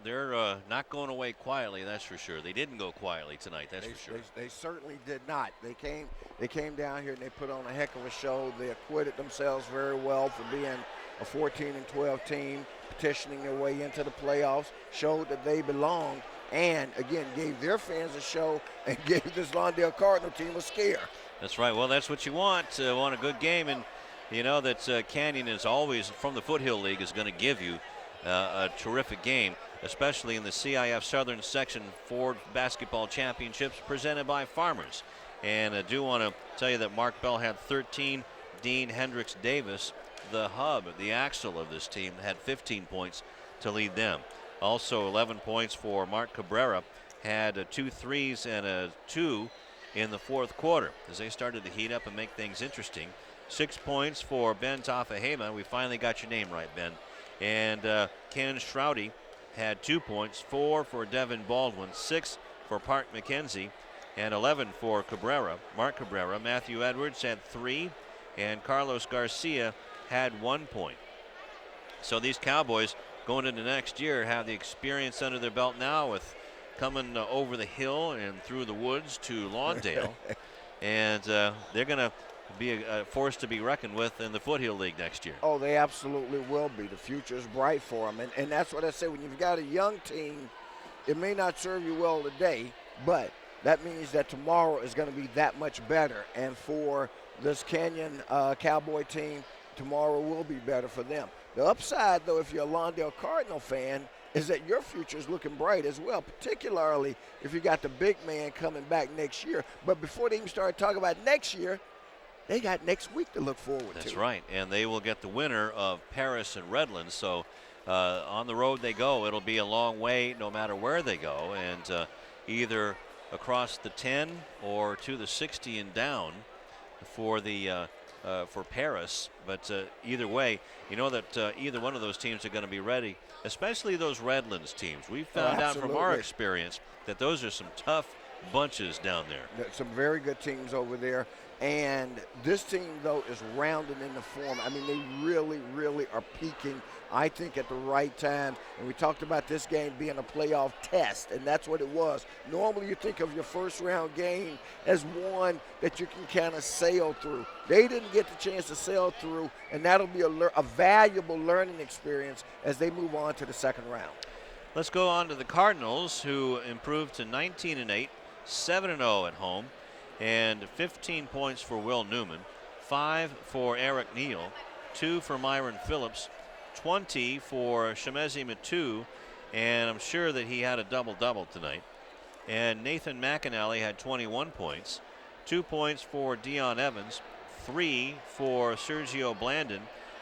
they're not going away quietly, that's for sure. They didn't go quietly tonight, that's for sure. They certainly did not. They came down here and they put on a heck of a show. They acquitted themselves very well for being a 14-12 team, petitioning their way into the playoffs, showed that they belonged, and again gave their fans a show and gave this Lawndale Cardinal team a scare. That's right. Well, that's what you want. Want a good game, and you know that Canyon is always, from the Foothill League, is going to give you a terrific game, especially in the CIF Southern Section Ford Basketball Championships presented by Farmers. And I do want to tell you that Mark Bell had 13. Dean Hendricks Davis, the hub, the axle of this team, had 15 points to lead them. Also 11 points for Mark Cabrera, had 2 threes and a 2 in the fourth quarter as they started to heat up and make things interesting. 6 points for Ben Tafahema. We finally got your name right, Ben. And Ken Stroudy had 2 points, 4 for Devin Baldwin, 6 for Park McKenzie, and 11 for Cabrera, Mark Cabrera. Matthew Edwards had 3, and Carlos Garcia had 1 point. So these Cowboys going into next year have the experience under their belt now with coming over the hill and through the woods to Lawndale. And they're going to be a force to be reckoned with in the Foothill League next year. Oh, they absolutely will be. The future is bright for them. And that's what I say. When you've got a young team, it may not serve you well today, but that means that tomorrow is going to be that much better. And for this Canyon Cowboy team, tomorrow will be better for them. The upside, though, if you're a Lawndale Cardinal fan, is that your future is looking bright as well, particularly if you got the big man coming back next year. But before they even start talking about next year, they got next week to look forward to. That's right, and they will get the winner of Paris and Redlands. So on the road they go. It'll be a long way no matter where they go, and either across the 10 or to the 60 and down for the for Paris. But either way, you know that either one of those teams are going to be ready, especially those Redlands teams. We found out from our experience that those are some tough bunches down there. Some very good teams over there. And this team, though, is rounded in the form. I mean, they really, really are peaking, I think, at the right time. And we talked about this game being a playoff test, and that's what it was. Normally, you think of your first-round game as one that you can kind of sail through. They didn't get the chance to sail through, and that'll be a valuable learning experience as they move on to the second round. Let's go on to the Cardinals, who improved to 19-8, 7-0 at home. And 15 points for Will Newman, 5 for Eric Neal, 2 for Myron Phillips, 20 for Shemezi Matu, and I'm sure that he had a double-double tonight. And Nathan McAnally had 21 points, 2 points for Dion Evans, 3 for Sergio Blandon,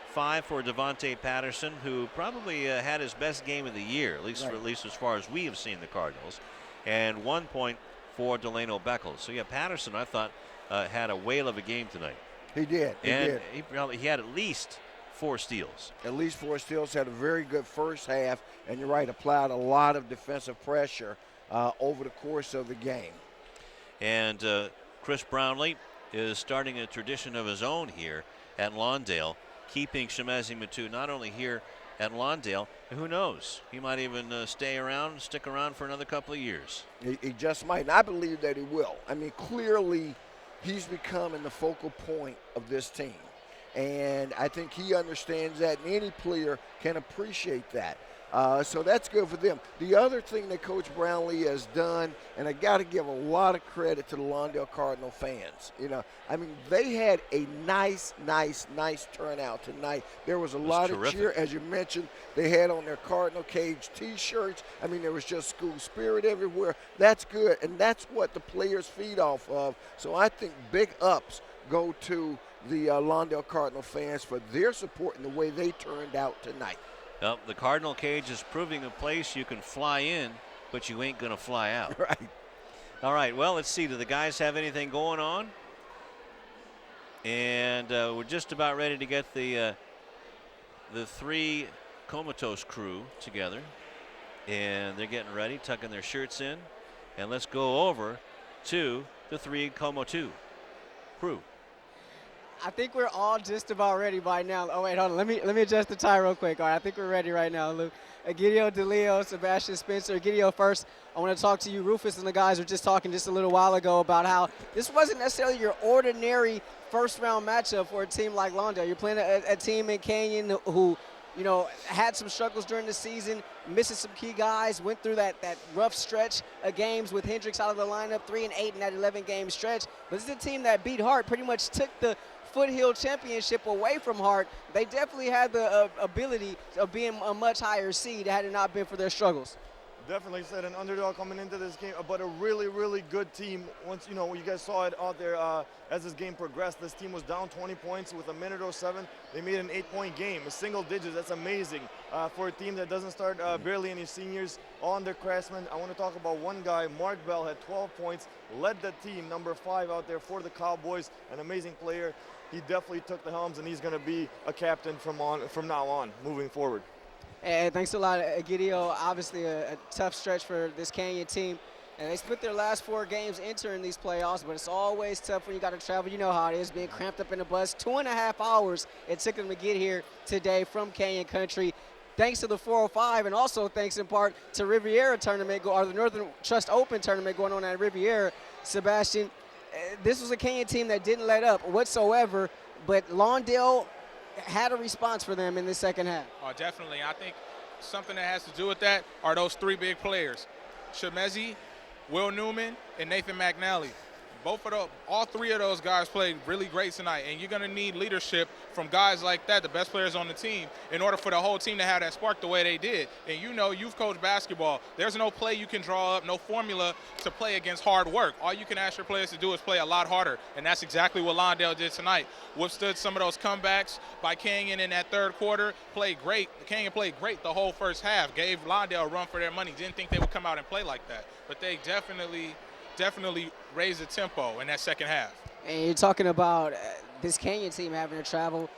5 for Devontae Patterson, who probably had his best game of the year, at least as far as we have seen the Cardinals, and 1 point for Delano Beckles. So yeah, Patterson, I thought, had a whale of a game tonight. He did. He had at least 4 steals. At least 4 steals. Had a very good first half, and you're right, applied a lot of defensive pressure over the course of the game. And Chris Brownlee is starting a tradition of his own here at Lawndale, keeping Shemezi Matu not only here at Lawndale, who knows? He might even stick around for another couple of years. He just might, and I believe that he will. I mean, clearly he's becoming the focal point of this team, and I think he understands that, and any player can appreciate that. So that's good for them. The other thing that Coach Brownlee has done, and I got to give a lot of credit to the Lawndale Cardinal fans. You know, I mean, they had a nice turnout tonight. There was a lot of cheer, as you mentioned. They had on their Cardinal Cage T-shirts. I mean, there was just school spirit everywhere. That's good, and that's what the players feed off of. So I think big ups go to the Lawndale Cardinal fans for their support and the way they turned out tonight. Well, the Cardinal Cage is proving a place you can fly in, but you ain't going to fly out. Right. All right, well, let's see. Do the guys have anything going on? And we're just about ready to get the 3 Comatose crew together. And they're getting ready, tucking their shirts in. And let's go over to the 3 Como2 crew. I think we're all just about ready by now. Oh, wait, hold on. Let me adjust the tie real quick. All right, I think we're ready right now, Luke. Egidio DeLeo, Sebastian Spencer. Egidio, first, I want to talk to you. Rufus and the guys were just talking just a little while ago about how this wasn't necessarily your ordinary first-round matchup for a team like Lawndale. You're playing a team in Canyon who, you know, had some struggles during the season, missing some key guys, went through that rough stretch of games with Hendricks out of the lineup, 3-8 in that 11-game stretch. But this is a team that beat Hart, pretty much took the Foothill Championship away from Hart. They definitely had the ability of being a much higher seed had it not been for their struggles. Definitely said an underdog coming into this game, but a really, really good team. Once, you know, you guys saw it out there as this game progressed. This team was down 20 points with 1:07. They made an 8-point game, a single digits. That's amazing for a team that doesn't start barely any seniors on their craftsmen. I want to talk about one guy. Mark Bell had 12 points, led the team, number 5 out there for the Cowboys, an amazing player. He definitely took the helms, and he's going to be a captain from now on, moving forward. And thanks a lot, Egidio. Obviously a tough stretch for this Canyon team. And they split their last 4 games entering these playoffs, but it's always tough when you got to travel. You know how it is, being cramped up in a bus. 2.5 hours it took them to get here today from Canyon Country. Thanks to the 405, and also thanks in part to Riviera tournament, or the Northern Trust Open tournament going on at Riviera. Sebastian, this was a Canyon team that didn't let up whatsoever, but Lawndale had a response for them in the second half. Oh, definitely. I think something that has to do with that are those 3 big players, Shemezi, Will Newman, and Nathan McNally. All 3 of those guys played really great tonight, and you're going to need leadership from guys like that, the best players on the team, in order for the whole team to have that spark the way they did. And you know, you've coached basketball. There's no play you can draw up, no formula to play against hard work. All you can ask your players to do is play a lot harder, and that's exactly what Lawndale did tonight. Withstood some of those comebacks by Canyon in that third quarter, played great. Canyon played great the whole first half, gave Lawndale a run for their money. Didn't think they would come out and play like that, but they definitely raised the tempo in that second half. And you're talking about this Canyon team having to travel.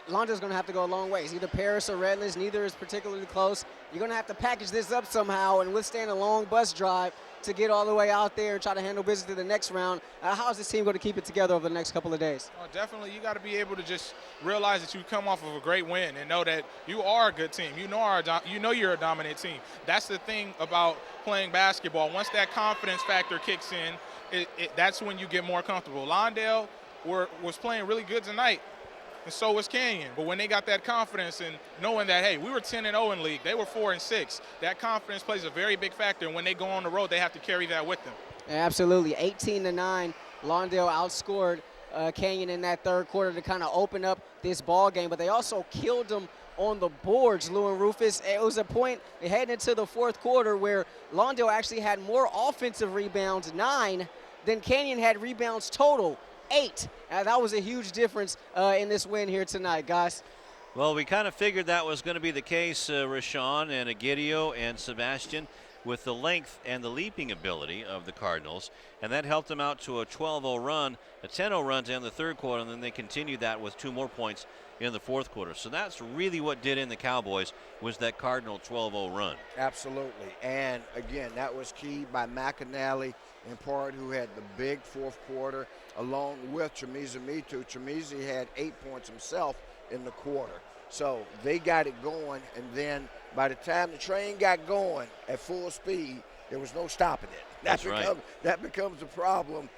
Lawndale's going to have to go a long way. It's either Paris or Redlands. Neither is particularly close. You're going to have to package this up somehow and withstand a long bus drive to get all the way out there and try to handle business to the next round. How is this team going to keep it together over the next couple of days? Oh, definitely, you got to be able to just realize that you come off of a great win and know that you are a good team. You know you're a dominant team. That's the thing about playing basketball. Once that confidence factor kicks in, that's when you get more comfortable. Lawndale was playing really good tonight, and so was Canyon. But when they got that confidence and knowing that, hey, we were 10-0 in league, they were 4-6, that confidence plays a very big factor. And when they go on the road, they have to carry that with them. Absolutely. 18-9, Lawndale outscored Canyon in that third quarter to kind of open up this ball game. But they also killed them on the boards, Lou and Rufus. It was a point heading into the fourth quarter where Lawndale actually had more offensive rebounds, 9, than Canyon had rebounds total, 8. That was a huge difference in this win here tonight, guys. Well, we kind of figured that was going to be the case, Rashawn and Egidio and Sebastian, with the length and the leaping ability of the Cardinals, and that helped them out to a 12-0 run, a 10-0 run to end the third quarter, and then they continued that with 2 more points in the fourth quarter. So that's really what did in the Cowboys, was that Cardinal 12-0 run. Absolutely. And again, that was key by McAnally in part, who had the big fourth quarter, along with Chamizi Mitu. Chamizi had 8 points himself in the quarter. So they got it going, and then by the time the train got going at full speed, there was no stopping it. That becomes a problem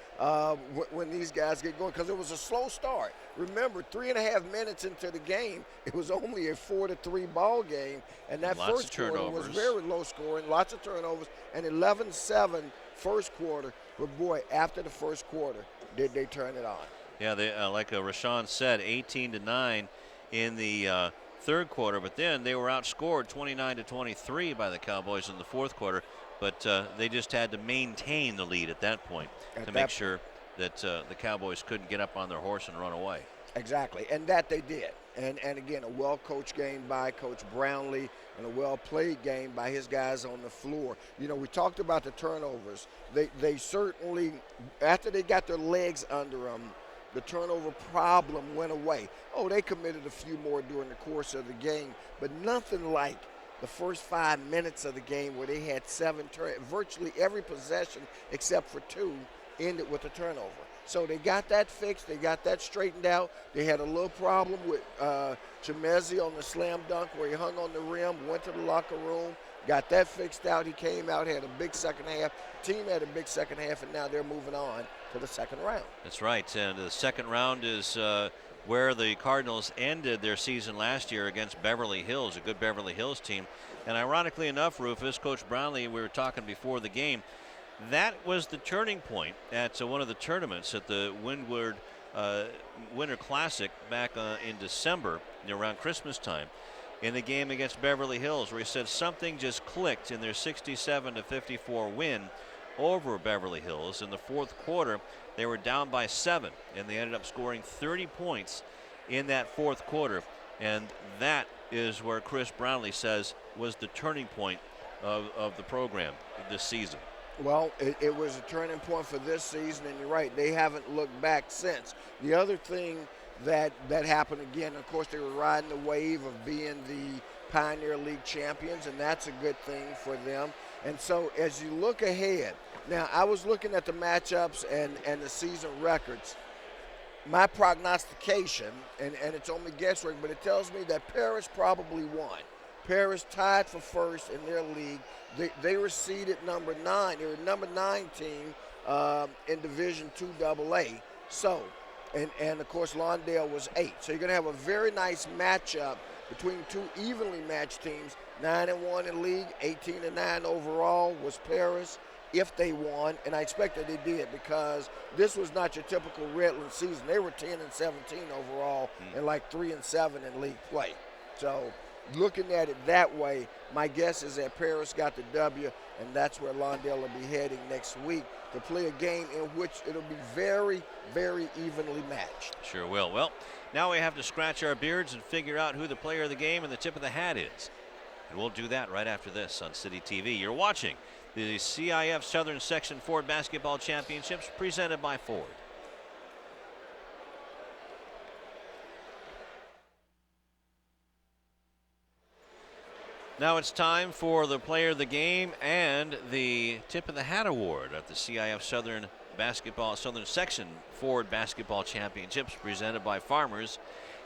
when these guys get going, because it was a slow start. Remember, 3.5 minutes into the game, it was only a 4-3 ball game, and that first quarter was very low scoring, lots of turnovers, and 11-7 first quarter. But boy, after the first quarter, did they turn it on? Yeah, they like Rashawn said, 18-9 in the third quarter, but then they were outscored 29-23 by the Cowboys in the fourth quarter. But they just had to maintain the lead at that point to make sure that the Cowboys couldn't get up on their horse and run away. Exactly, and that they did. And again, a well-coached game by Coach Brownlee and a well-played game by his guys on the floor. You know, we talked about the turnovers. They certainly, after they got their legs under them, the turnover problem went away. Oh, they committed a few more during the course of the game, but nothing like the first 5 minutes of the game where they had 7 turnovers. Virtually every possession except for 2 ended with a turnover. So they got that fixed. They got that straightened out. They had a little problem with Chamizi on the slam dunk where he hung on the rim, went to the locker room, got that fixed out. He came out, had a big second half. The team had a big second half, and now they're moving on to the second round. That's right, and the second round is where the Cardinals ended their season last year against Beverly Hills, a good Beverly Hills team. And ironically enough, Rufus, Coach Brownlee, we were talking before the game, that was the turning point at one of the tournaments at the Windward Winter Classic back in December, around Christmas time, in the game against Beverly Hills, where he said something just clicked in their 67-54 win over Beverly Hills. In the fourth quarter, they were down by 7, and they ended up scoring 30 points in that fourth quarter. And that is where Chris Brownlee says was the turning point of the program this season. Well, it was a turning point for this season, and you're right, they haven't looked back since. The other thing that happened again, of course, they were riding the wave of being the Pioneer League champions, and that's a good thing for them. And so as you look ahead, now I was looking at the matchups and the season records. My prognostication, and it's only guesswork, but it tells me that Paris probably won. Paris tied for first in their league. They were seeded number 9. They were number 9 team in Division II AA. So, and of course Lawndale was 8. So you're going to have a very nice matchup between 2 evenly matched teams. 9-1 in league, 18-9 overall was Paris, if they won, and I expect that they did, because this was not your typical Redlands season. They were 10-17 overall and like 3-7 in league play. So looking at it that way, my guess is that Paris got the W, and that's where Lawndale will be heading next week to play a game in which it'll be very, very evenly matched. Sure will. Well, now we have to scratch our beards and figure out who the player of the game and the tip of the hat is. And we'll do that right after this on City TV. You're watching the CIF Southern Section Ford Basketball Championships presented by Ford. Now it's time for the player of the game and the tip of the hat award at the CIF Southern Section Ford Basketball Championships presented by Farmers,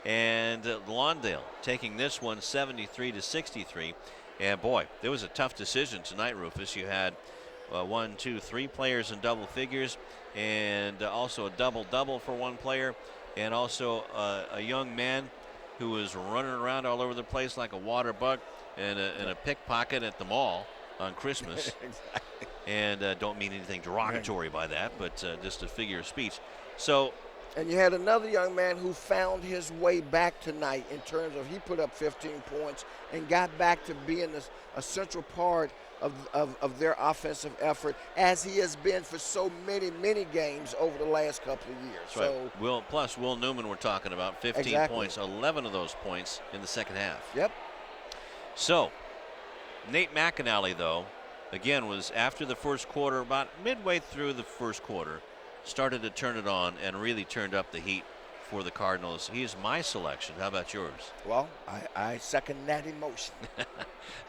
and Lawndale taking this one 73-63. And boy, there was a tough decision tonight, Rufus. You had 3 players in double figures, and also a double-double for one player, and also a young man who was running around all over the place like a water bug and a pickpocket at the mall on Christmas. Exactly. And don't mean anything derogatory by that, but just a figure of speech. So, and you had another young man who found his way back tonight in terms of he put up 15 points and got back to being a central part of their offensive effort, as he has been for so many games over the last couple of years. That's right. Will Newman we're talking about, 15 exactly. points, 11 of those points in the second half. Yep. So, Nate McAnally, though, again, was after the first quarter, about midway through the first quarter, started to turn it on and really turned up the heat for the Cardinals. He's my selection. How about yours? Well, I second that emotion.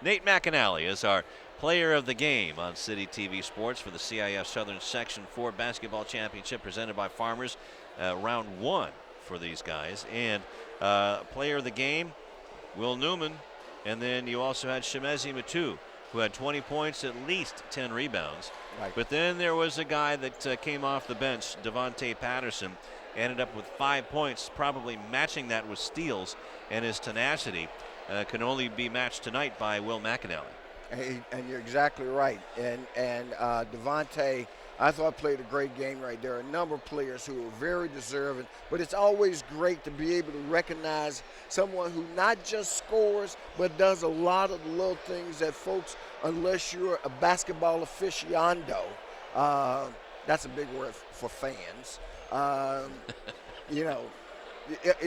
Nate McAnally is our player of the game on City TV Sports for the CIF Southern Section 4 Basketball Championship presented by Farmers. Round 1 for these guys. And player of the game, Will Newman. And then you also had Shemezi Matu, who had 20 points, at least 10 rebounds. Right. But then there was a guy that came off the bench, Devontae Patterson, ended up with 5 points, probably matching that with steals, and his tenacity can only be matched tonight by Will McAnally. And you're exactly right. And Devontae, I thought, played a great game right there. A number of players who were very deserving, but it's always great to be able to recognize someone who not just scores, but does a lot of the little things that folks, unless you're a basketball aficionado, that's a big word for fans,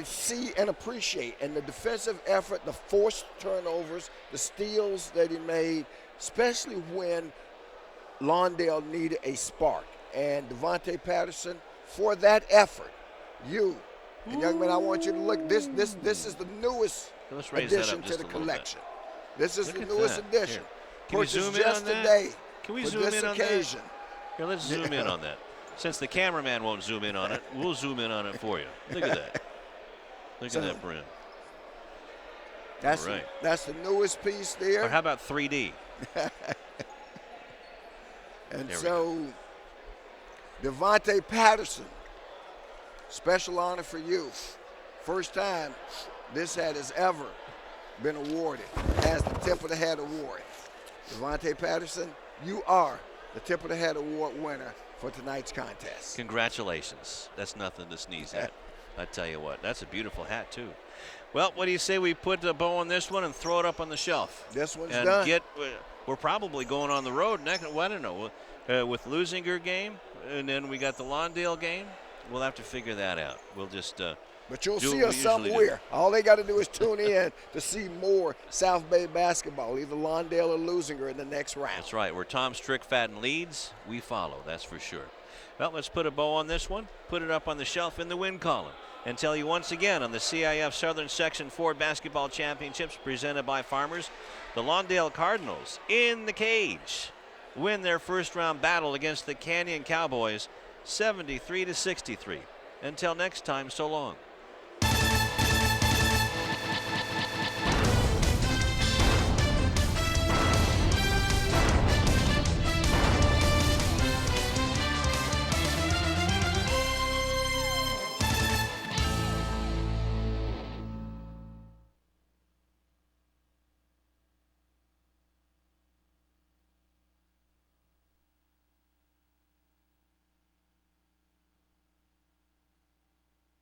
see and appreciate. And the defensive effort, the forced turnovers, the steals that he made, especially when Lawndale needed a spark. And Devontae Patterson, for that effort, and young man, I want you to look. This is the newest addition to the collection. This is the newest addition. Can we zoom in on that? Today. Can we for zoom this in on occasion. that? Here, let's zoom in on that. Since the cameraman won't zoom in on it, we'll zoom in on it for you. Look at that. Look at that brim. That's right. That's the newest piece there. Or how about 3D? And so, Devontae Patterson, special honor for you. First time this hat has ever been awarded as the Tip of the Hat Award. Devontae Patterson, you are the Tip of the Hat Award winner for tonight's contest. Congratulations. That's nothing to sneeze at. I tell you what, that's a beautiful hat too. Well, what do you say we put a bow on this one and throw it up on the shelf? This one's and done. We're probably going on the road next. Well, I don't know. With Lusinger game, and then we got the Lawndale game. We'll have to figure that out. We'll just. But you'll see us somewhere. All they got to do is tune in to see more South Bay basketball, either Lawndale or Lusinger in the next round. That's right. Where Tom Strickfaden leads, we follow. That's for sure. Well, let's put a bow on this one, put it up on the shelf in the win column, and tell you once again on the CIF Southern Section 4 Basketball Championships presented by Farmers, the Lawndale Cardinals in the cage win their first round battle against the Canyon Cowboys 73-63. Until next time, so long.